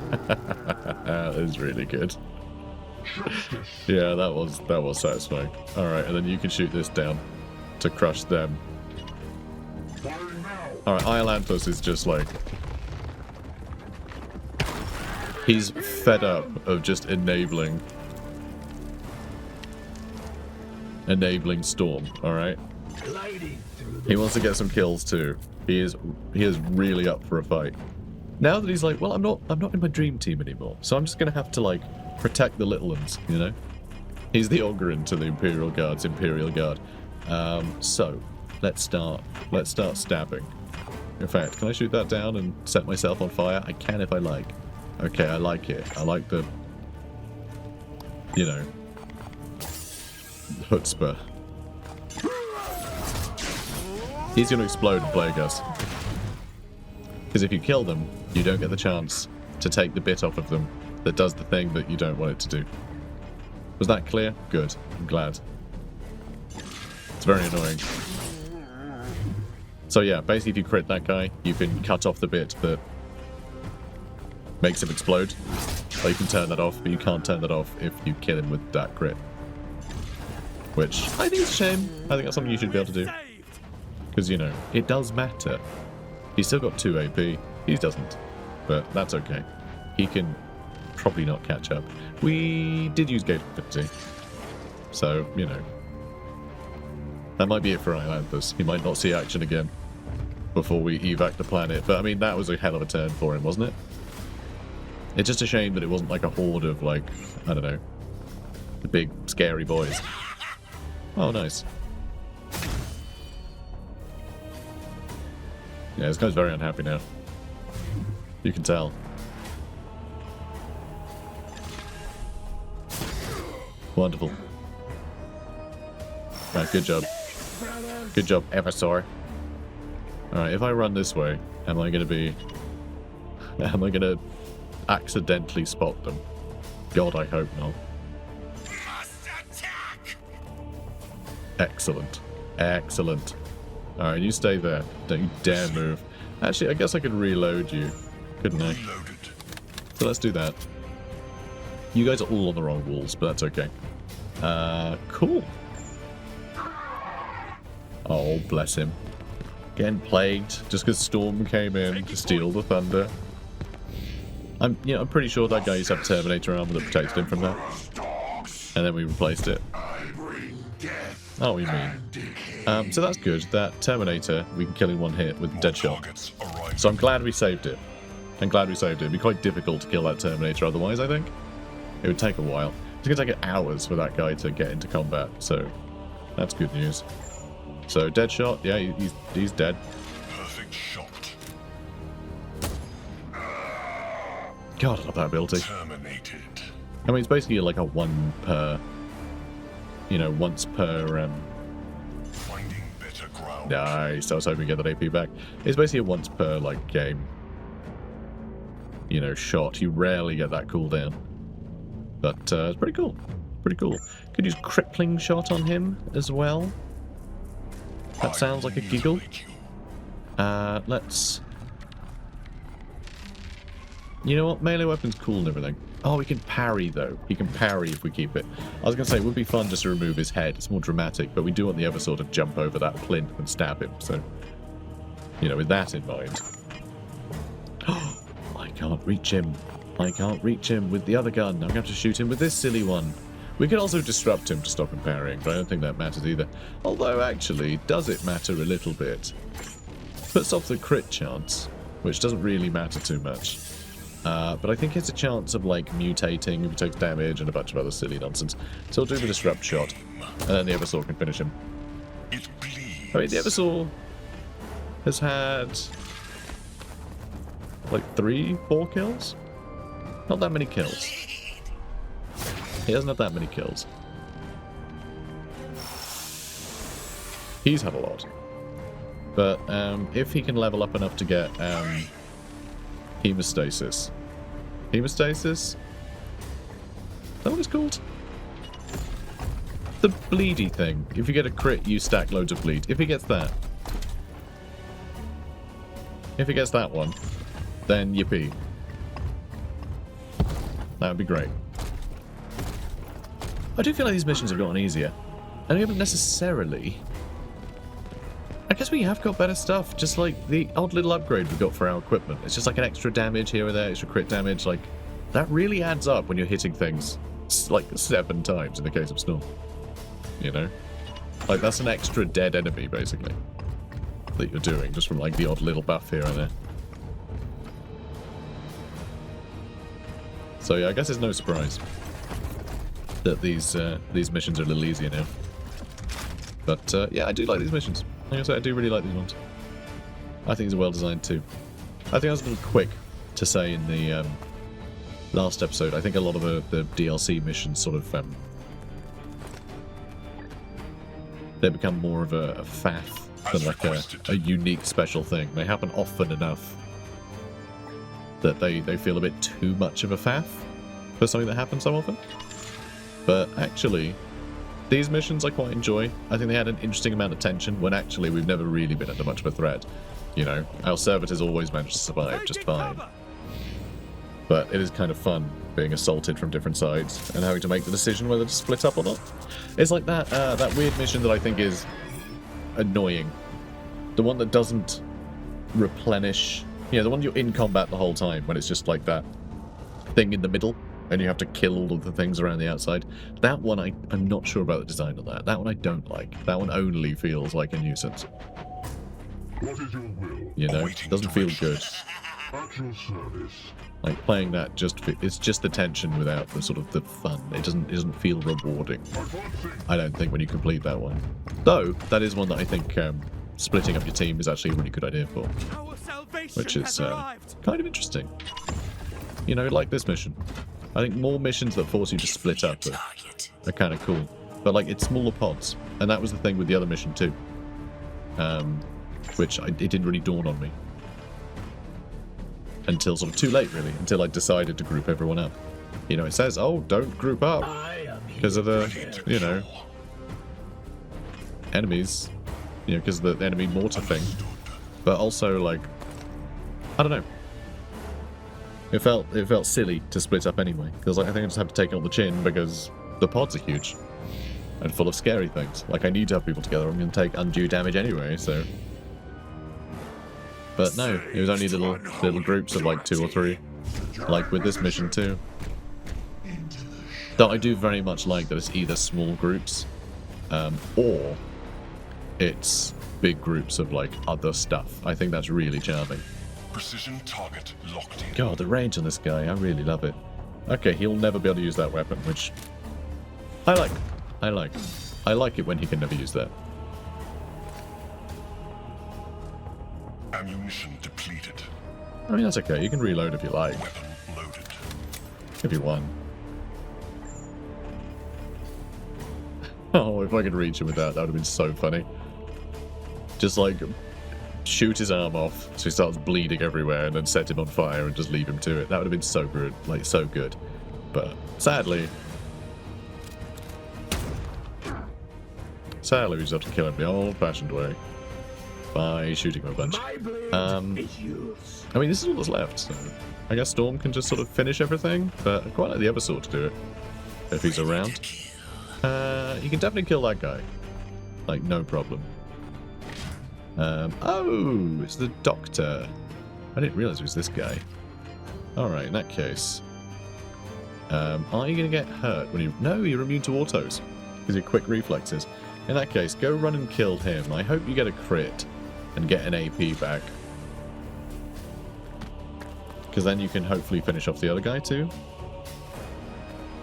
That is really good. Yeah, that was satisfying. Alright, and then you can shoot this down to crush them. Alright, Iolanthus is just like... he's fed up of just enabling Storm, alright? He wants to get some kills too. He is really up for a fight. Now that he's like, well, I'm not in my dream team anymore, so I'm just gonna have to like protect the little ones, you know? He's the Ogryn to the Imperial Guard's Imperial Guard. So let's start stabbing. In fact, can I shoot that down and set myself on fire? I can if I like. Okay, I like it. I like the, you know, chutzpah. He's going to explode and plague us. Because if you kill them, you don't get the chance to take the bit off of them that does the thing that you don't want it to do. Was that clear? Good. I'm glad. It's very annoying. So yeah, basically if you crit that guy, you can cut off the bit that makes him explode. Or you can turn that off, but you can't turn that off if you kill him with that crit. Which I think is a shame. I think that's something you should be able to do. Because, you know, it does matter. He's still got 2 AP. He doesn't. But that's okay. He can probably not catch up. We did use Gate 50. So, you know. That might be it for Daemonhunters. He might not see action again before we evac the planet. But, I mean, that was a hell of a turn for him, wasn't it? It's just a shame that it wasn't like a horde of, like, I don't know, the big, scary boys. Oh, nice. Yeah, this guy's very unhappy now. You can tell. Wonderful. Right, good job. Good job, Eversor. Alright, if I run this way, am I going to be... Am I going to accidentally spot them? God, I hope not. Excellent. Excellent. Alright, you stay there. Don't you dare move. Actually, I guess I could reload you. Couldn't I?
Reloaded.
So let's do that. You guys are all on the wrong walls, but that's okay. Cool. Oh, bless him. Getting plagued just because Storm came in to steal the thunder. I'm pretty sure that guy used to have Terminator armor that protected him from that. And then we replaced it. Oh, we mean. So that's good. That Terminator, we can kill in one hit with dead shot. So I'm glad we saved it. I'm glad we saved it. It'd be quite difficult to kill that Terminator otherwise, I think. It would take a while. It's going to take hours for that guy to get into combat, so that's good news. So, dead shot, yeah, he's dead.
Perfect shot.
God, I love that ability.
Terminated.
I mean, it's basically like a one per, once per,
Finding better ground.
Nice, I was hoping to get that AP back. It's basically a once per, like, game, shot. You rarely get that cooldown. But it's pretty cool. Pretty cool. Could use crippling shot on him as well. That sounds like a giggle. Let's... You know what? Melee weapon's cool and everything. Oh, we can parry, though. He can parry if we keep it. I was going to say, it would be fun just to remove his head. It's more dramatic, but we do want the Eversor to jump over that plinth and stab him, so... with that in mind. Oh, I can't reach him. I can't reach him with the other gun. I'm going to have to shoot him with this silly one. We could also disrupt him to stop him parrying, but I don't think that matters either. Although, actually, does it matter a little bit? Puts off the crit chance, which doesn't really matter too much. But I think it's a chance of, like, mutating if he takes damage and a bunch of other silly nonsense. So we'll do the disrupt shot, and then the Eversor can finish him.
It bleeds.
I mean, the Eversor has had, like, 3-4 kills? Not that many kills. He doesn't have that many kills. He's had a lot. But if he can level up enough to get hemostasis. Hemostasis? Is that what it's called? The bleedy thing. If you get a crit, you stack loads of bleed. If he gets that. If he gets that one, then yippee. That would be great. I do feel like these missions have gotten easier. And we haven't necessarily... I guess we have got better stuff. Just like the odd little upgrade we got for our equipment. It's just like an extra damage here or there, extra crit damage. Like, that really adds up when you're hitting things like 7 times in the case of Storm. Like, that's an extra dead enemy, basically, that you're doing, just from like the odd little buff here and there. So yeah, I guess it's no surprise that these missions are a little easier now. But yeah, I do like these missions. Like I said, I do really like these ones. I think it's well designed too. I think I was a little quick to say in the last episode. I think a lot of the DLC missions sort of they become more of a faff than like a unique special thing. They happen often enough that they feel a bit too much of a faff for something that happens so often. But actually, these missions I quite enjoy. I think they had an interesting amount of tension when actually we've never really been under much of a threat. Our servitors always managed to survive just fine. But it is kind of fun being assaulted from different sides and having to make the decision whether to split up or not. It's like that that weird mission that I think is annoying. The one that doesn't replenish... Yeah, the one you're in combat the whole time, when it's just like that thing in the middle, and you have to kill all of the things around the outside. That one, I'm not sure about the design of that. That one I don't like. That one only feels like a nuisance.
What is your will?
You know? Doesn't feel good.
At your service.
Like, playing that it's just the tension without the sort of the fun. It doesn't feel rewarding. I don't think when you complete that one. Though, that is one that I think splitting up your team is actually a really good idea for.
Our salvation
Which is
has arrived.
kind of interesting. You know, like this mission. I think more missions that force you to split up are kind of cool. But, like, it's smaller pods. And that was the thing with the other mission, too. Which it didn't really dawn on me. Until sort of too late, really. Until I decided to group everyone up. You know, it says, oh, don't group up. Because of the, you know, enemies. You know, because of the enemy mortar thing. But also, like, I don't know. It felt silly to split up anyway. Because, like, I think I just have to take it on the chin because the pods are huge. And full of scary things. Like, I need to have people together. I'm going to take undue damage anyway, so... But no, it was only little groups of like 2 or 3, like with this mission too. Though I do very much like that it's either small groups, or it's big groups of like other stuff. I think that's really charming.
Precision target locked in.
God, the range on this guy, I really love it. Okay, he'll never be able to use that weapon, which I like. I like it when he can never use that.
Ammunition depleted.
I mean, that's okay. You can reload if you like.
Weapon loaded.
If you want. Oh, if I could reach him with that, that would have been so funny. Just like shoot his arm off so he starts bleeding everywhere and then set him on fire and just leave him to it. That would have been so good. Like, so good. But sadly, we just have to kill him the old-fashioned way. By shooting him a bunch. I mean, this is all that's left, so I guess Storm can just sort of finish everything, but I'd quite like the other sword to do it, if he's around. You can definitely kill that guy. Like, no problem. Oh, it's the Doctor. I didn't realize it was this guy. Alright, in that case. Are you going to get hurt when you... No, you're immune to autos, because you're quick reflexes. In that case, go run and kill him. I hope you get a crit and get an AP back. Because then you can hopefully finish off the other guy too.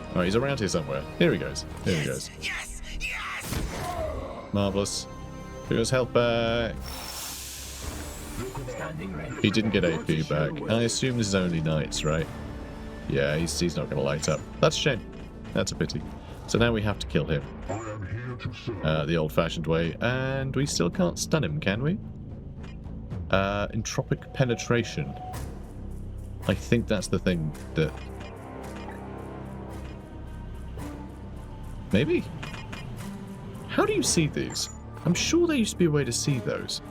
Alright, he's around here somewhere. Here he goes. Here he goes.
Yes!
Marvellous. Give us health back. He didn't get AP back. I assume this is only knights, right? Yeah, he's not going to light up. That's a shame. That's a pity. So now we have to kill him. The old-fashioned way. And we still can't stun him, can we? Entropic penetration. I think that's the thing that... Maybe? How do you see these? I'm sure there used to be a way to see those.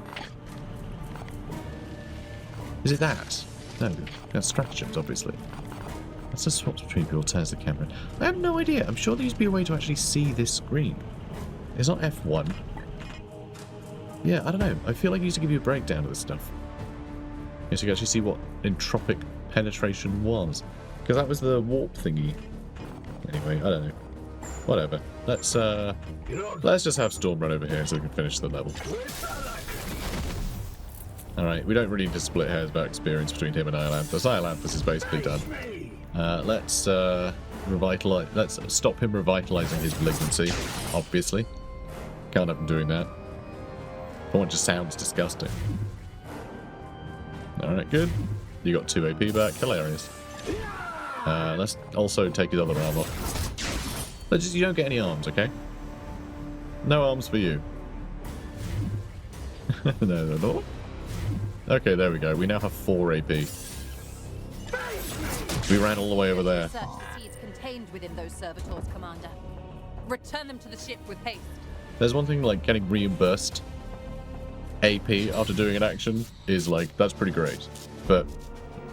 Is it that? No, that's stratagems, obviously. That's a swap between people turns the camera. I have no idea. I'm sure there used to be a way to actually see this screen. It's not F1. Yeah, I don't know. I feel like it used to give you a breakdown of this stuff. So you can actually see what entropic penetration was. Because that was the warp thingy. Anyway, I don't know. Whatever. Let's just have Storm run over here so we can finish the level. Alright, we don't really need to split hairs about experience between him and Iolanthus. Iolanthus is basically done. Let's revitalize. Let's stop him revitalizing his malignancy. Obviously, can't have him doing that. That one just sounds disgusting. All right, good. You got 2 AP back. Hilarious. Let's also take his other arm off. You don't get any arms, okay? No arms for you. No. Okay, there we go. We now have 4 AP. We ran all the way over there.
Search the seeds contained within those servitors, Commander. Return them to the ship with haste.
There's one thing like getting reimbursed AP after doing an action is like, that's pretty great. But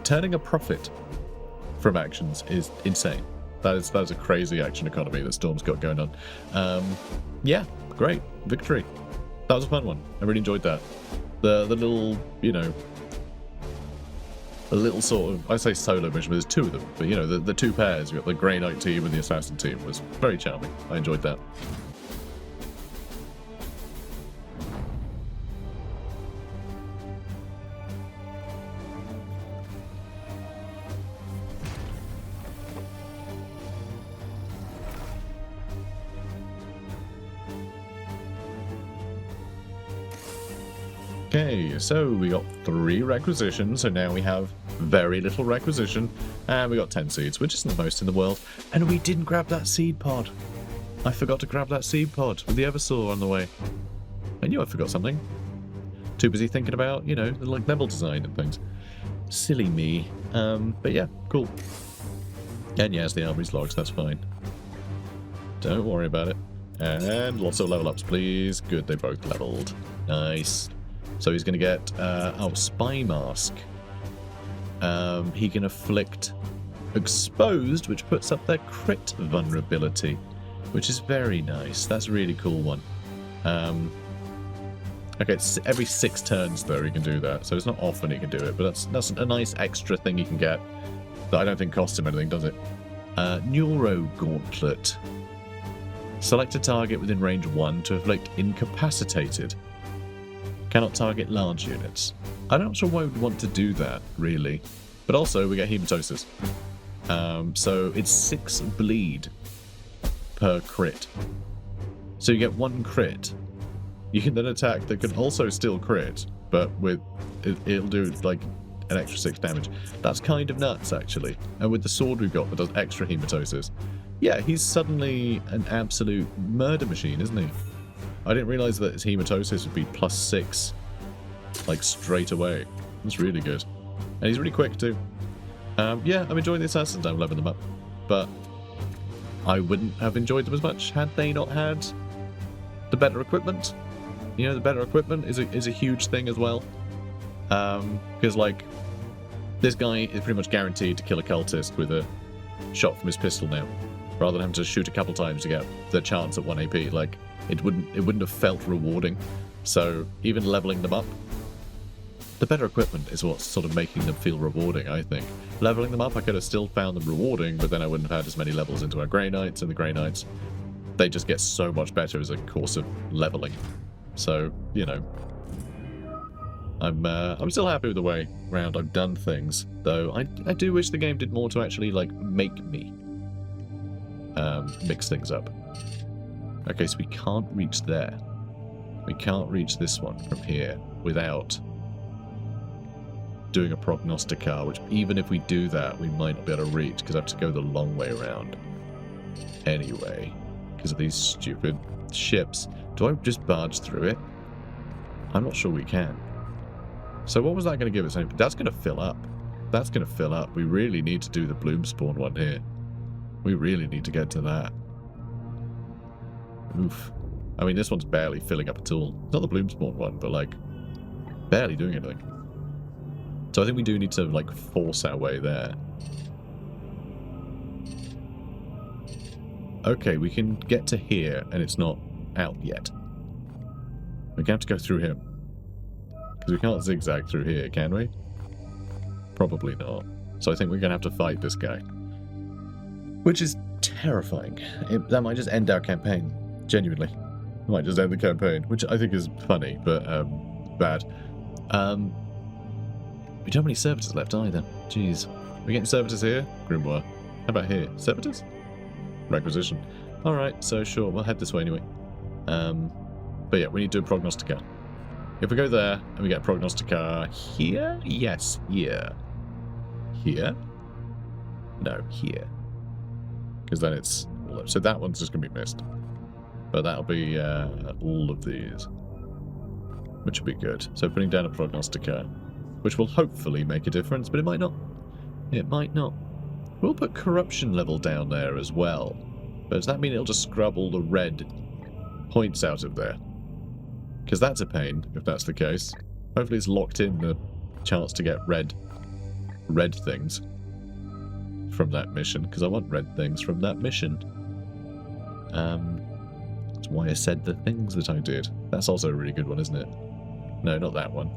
turning a profit from actions is insane. That is a crazy action economy that Storm's got going on. Yeah, great. Victory. That was a fun one. I really enjoyed that. The little, you know, a little sort of, I say solo mission, but there's two of them. But, you know, the two pairs, you got the Grey Knight team and the Assassin team, was very charming. I enjoyed that. Okay, so we got 3 requisitions, so now we have very little requisition, and we got 10 seeds, which isn't the most in the world, and we didn't grab that seed pod. I forgot to grab that seed pod with the Eversaw on the way. I knew I forgot something. Too busy thinking about, you know, like level design and things. Silly me. But yeah, cool. And yes, the armory's logged, that's fine. Don't worry about it. And lots of level ups, please. Good, they both leveled. Nice. So he's going to get, Spy Mask. He can afflict Exposed, which puts up their crit vulnerability, which is very nice. That's a really cool one. Okay, it's every 6 turns, though, he can do that. So it's not often he can do it, but that's a nice extra thing he can get that I don't think costs him anything, does it? Neuro Gauntlet. Select a target within range 1 to afflict Incapacitated. Cannot target large units. I'm not sure why we'd want to do that, really. But also, we get Hematosis. So it's 6 bleed per crit. So you get 1 crit. You can then attack that can also still crit, but with it'll do like an extra 6 damage. That's kind of nuts, actually. And with the sword we've got that does extra Hematosis, yeah, he's suddenly an absolute murder machine, isn't he? I didn't realise that his Hematosis would be +6, like, straight away. That's really good. And he's really quick, too. Yeah, I'm enjoying the Assassins. I'm leveling them up. But I wouldn't have enjoyed them as much had they not had the better equipment. You know, the better equipment is a huge thing as well. Because, like, this guy is pretty much guaranteed to kill a cultist with a shot from his pistol now, rather than having to shoot a couple times to get the chance at 1 AP. Like, it wouldn't have felt rewarding. So even leveling them up, the better equipment is what's sort of making them feel rewarding, I think. Leveling them up, I could have still found them rewarding, but then I wouldn't have had as many levels into our Grey Knights, and the Grey Knights, they just get so much better as a course of leveling. So, you know, I'm still happy with the way round I've done things, though I do wish the game did more to actually, like, make me mix things up. Okay, so we can't reach there. We can't reach this one from here without doing a prognosticar, which even if we do that, we might not be able to reach because I have to go the long way around. Anyway, because of these stupid ships. Do I just barge through it? I'm not sure we can. So what was that going to give us? That's going to fill up. That's going to fill up. We really need to do the Bloom Spawn one here. We really need to get to that. Oof. I mean, this one's barely filling up at all. Not the Bloom Spawn one, but, like, barely doing anything. So I think we do need to, like, force our way there. Okay, we can get to here, and it's not out yet. We're going to have to go through here. Because we can't zigzag through here, can we? Probably not. So I think we're going to have to fight this guy. Which is terrifying. That might just end our campaign. Genuinely. It might just end the campaign, which I think is funny, but bad. We don't have any servitors left either. Jeez. We're getting servitors here? Grimoire. How about here? Servitors? Requisition. Alright, so sure, we'll head this way anyway. But yeah, we need to do a prognosticar. If we go there, and we get a prognosticar here? Yes, here. Here? No, here. Because then it's... So that one's just going to be missed. But that'll be all of these. Which will be good. So putting down a prognosticar. Which will hopefully make a difference, but it might not. It might not. We'll put corruption level down there as well. But does that mean it'll just scrub all the red points out of there? Because that's a pain, if that's the case. Hopefully it's locked in the chance to get red things from that mission, because I want red things from that mission. That's why I said the things that I did. That's also a really good one, isn't it? No, not that one,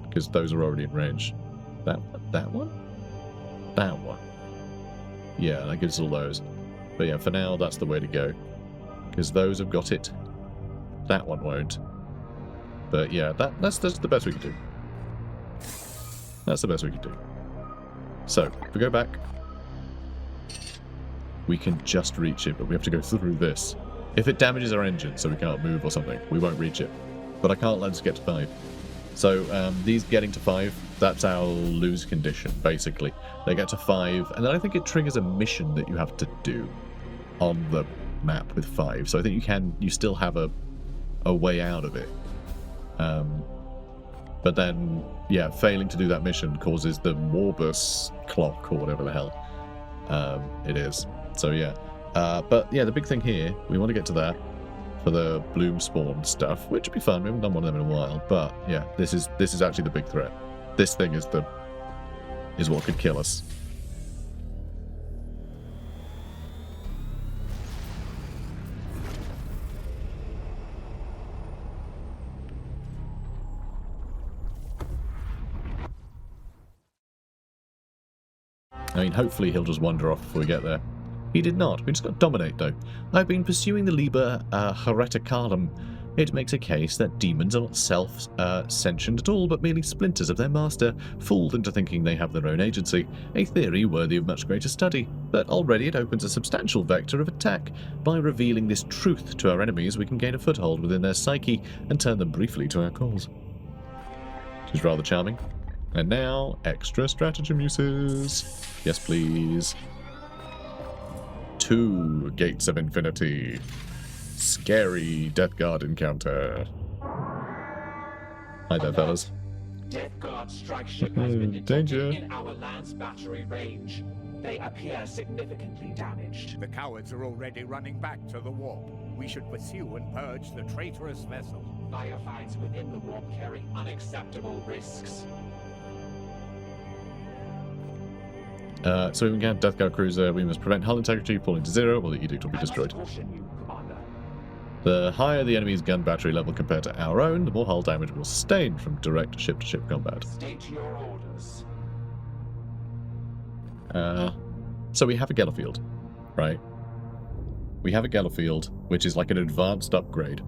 because those are already in range. That one? That one? That one. Yeah, that gives all those. But yeah, for now, that's the way to go. Because those have got it. That one won't. But yeah, that's the best we can do. That's the best we can do. So, if we go back, we can just reach it, but we have to go through this. If it damages our engine so we can't move or something, we won't reach it. But I can't let us get to 5. So these getting to 5, that's our lose condition, basically. They get to 5, and then I think it triggers a mission that you have to do on the map with 5. So I think you still have a way out of it. But then, yeah, failing to do that mission causes the Warbus clock, or whatever the hell it is. So yeah. But yeah, the big thing here, we want to get to that for the bloom spawn stuff, which would be fun. We haven't done one of them in a while, but yeah, this is actually the big threat. This thing is what could kill us. I mean, hopefully he'll just wander off before we get there. He did not. We just got Dominate, though. I've been pursuing the Liber Hereticalum. It makes a case that demons are not self-sentient at all, but merely splinters of their master, fooled into thinking they have their own agency. A theory worthy of much greater study. But already it opens a substantial vector of attack. By revealing this truth to our enemies, we can gain a foothold within their psyche and turn them briefly to our cause. Which is rather charming. And now, extra stratagem uses. Yes, please. 2 Gates of Infinity. Scary Death Guard encounter. Hi there, fellas.
Death Guard strike ship has been detected
Danger.
in our land's battery range. They appear significantly damaged.
The cowards are already running back to the warp. We should pursue and purge the traitorous vessel.
Firefights within the warp carry unacceptable risks.
So we can Death Guard cruiser. We must prevent hull integrity falling to 0, or the edict will be destroyed.
I must caution you, Commander.
The higher the enemy's gun battery level compared to our own, the more hull damage we'll sustain from direct ship-to-ship combat.
State your orders.
So we have a Gellerfield, right? We have a Gellerfield, which is like an advanced upgrade.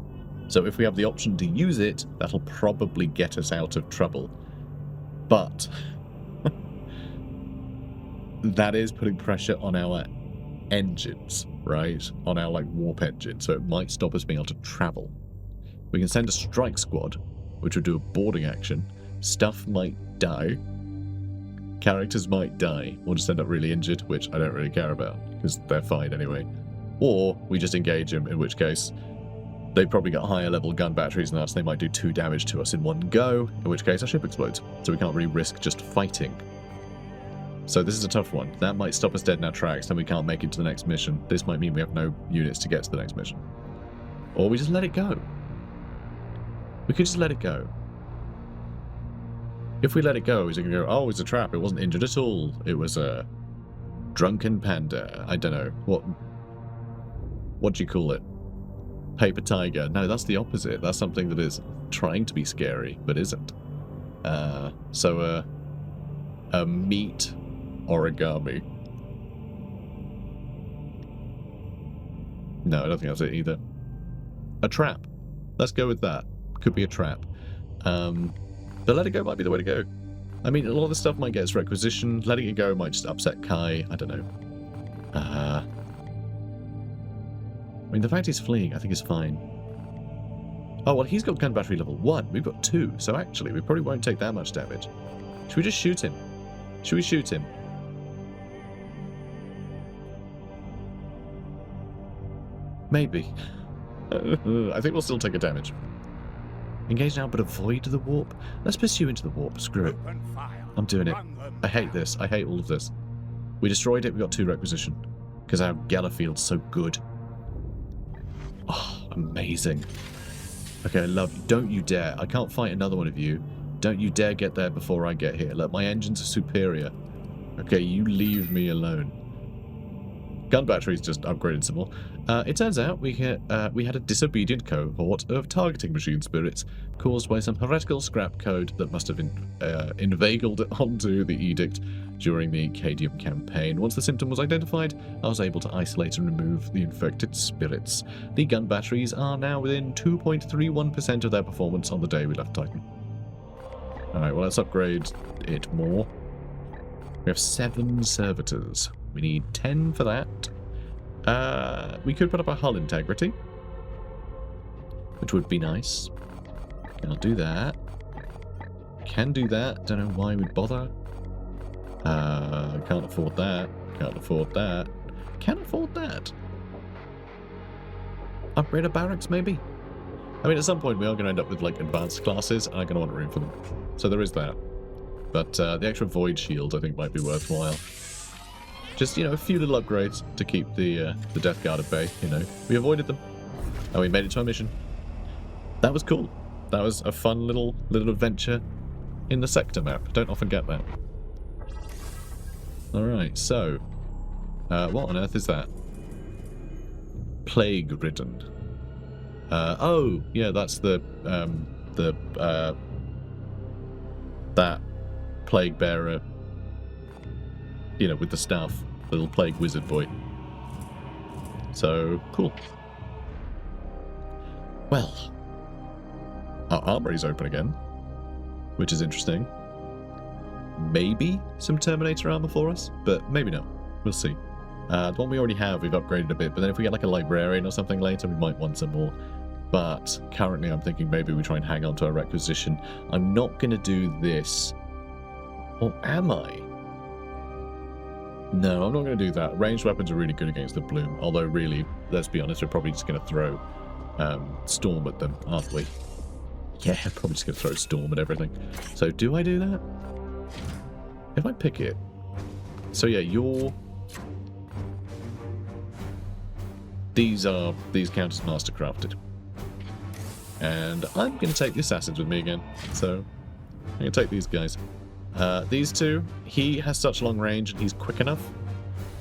So if we have the option to use it, that'll probably get us out of trouble. But that is putting pressure on our engines, right? On our, like, warp engine, so it might stop us being able to travel. We can send a strike squad, which would do a boarding action. Stuff might die. Characters might die, or just end up really injured, which I don't really care about, because they're fine anyway. Or we just engage them, in which case they've probably got higher level gun batteries than us. They might do 2 damage to us in one go, in which case our ship explodes. So we can't really risk just fighting. So this is a tough one. That might stop us dead in our tracks, then we can't make it to the next mission. This might mean we have no units to get to the next mission. Or we just let it go. We could just let it go. If we let it go, is it going to go, oh, it's a trap, it wasn't injured at all. It was a drunken panda. I don't know. What do you call it? Paper tiger. No, that's the opposite. That's something that is trying to be scary, but isn't. So a meat origami. No, I don't think that's it either. A trap. Let's go with that. Could be a trap. But let it go might be the way to go. I mean, a lot of the stuff might get its requisition. Letting it go might just upset Kai. I don't know. I mean, the fact he's fleeing, I think, is fine. Oh, well, he's got gun battery level 1. We've got 2, so actually, we probably won't take that much damage. Should we just shoot him? Should we shoot him? Maybe. I think we'll still take a damage. Engage now, but avoid the warp. Let's pursue into the warp. Screw it.
Open fire.
I'm doing it.
Run them
I hate
down.
this. I hate all of this. We destroyed it. We got 2 requisition. Because our Gellerfield's so good. Oh, amazing. Okay, I love you. Don't you dare. I can't fight another one of you. Don't you dare get there before I get here. Look, my engines are superior. Okay, you leave me alone. gun batteries just upgraded some more. It turns out we had a disobedient cohort of targeting machine spirits caused by some heretical scrap code that must have been inveigled onto the edict during the Cadium campaign. Once the symptom was identified, I was able to isolate and remove the infected spirits. The gun batteries are now within 2.31% of their performance on the day we left Titan. Alright, well, let's upgrade it more. We have 7 servitors. We need 10 for that. We could put up a hull integrity, which would be nice. I'll do that. Can do that. Don't know why we'd bother. Can't afford that. Can't afford that. Can't afford that. Upgrade a barracks, maybe? I mean, at some point we are going to end up with, like, advanced classes, and I'm going to want room for them. So there is that. But the extra void shield, I think, might be worthwhile. Just, you know, a few little upgrades to keep the Death Guard at bay, you know. We avoided them, and we made it to our mission. That was cool. That was a fun little adventure in the sector map. Don't often get that. Alright, so... what on earth is that? Plague-ridden. Oh, yeah, that's that plague bearer, you know, with the staff, little plague wizard boy. So, cool. Well, our armory's open again, which is interesting. Maybe some Terminator armor for us, but maybe not. We'll see. The one we already have, we've upgraded a bit, but then if we get like a librarian or something later, we might want some more. But currently I'm thinking maybe we try and hang on to our requisition. I'm not going to do this. Or am I? No, I'm not going to do that. Ranged weapons are really good against the Bloom. Although really, let's be honest, we're probably just going to throw Storm at them, aren't we? Yeah, probably just going to throw Storm at everything. So do I do that? If I pick it... So yeah, these count as mastercrafted. And I'm going to take the assassins with me again. So I'm going to take these guys. These two, he has such long range and he's quick enough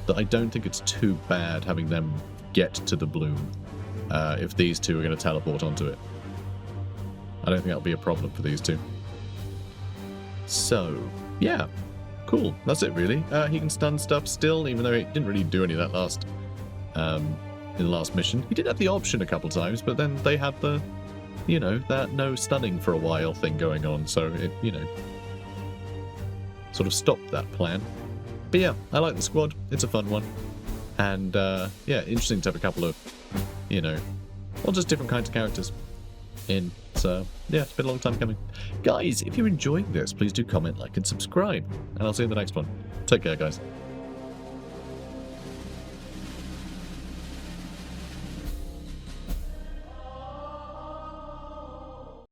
that I don't think it's too bad having them get to the Bloom if these two are going to teleport onto it. I don't think that'll be a problem for these two. So, yeah. Cool. That's it, really. He can stun stuff still, even though he didn't really do any of that last... in the last mission. He did have the option a couple times, but then they had the... You know, that no stunning for a while thing going on, so it, you know... sort of stopped that plan. But yeah, I like the squad. It's a fun one. And, yeah, interesting to have a couple of, you know, well, just different kinds of characters in. So, yeah, it's been a long time coming. Guys, if you're enjoying this, please do comment, like, and subscribe. And I'll see you in the next one. Take care, guys.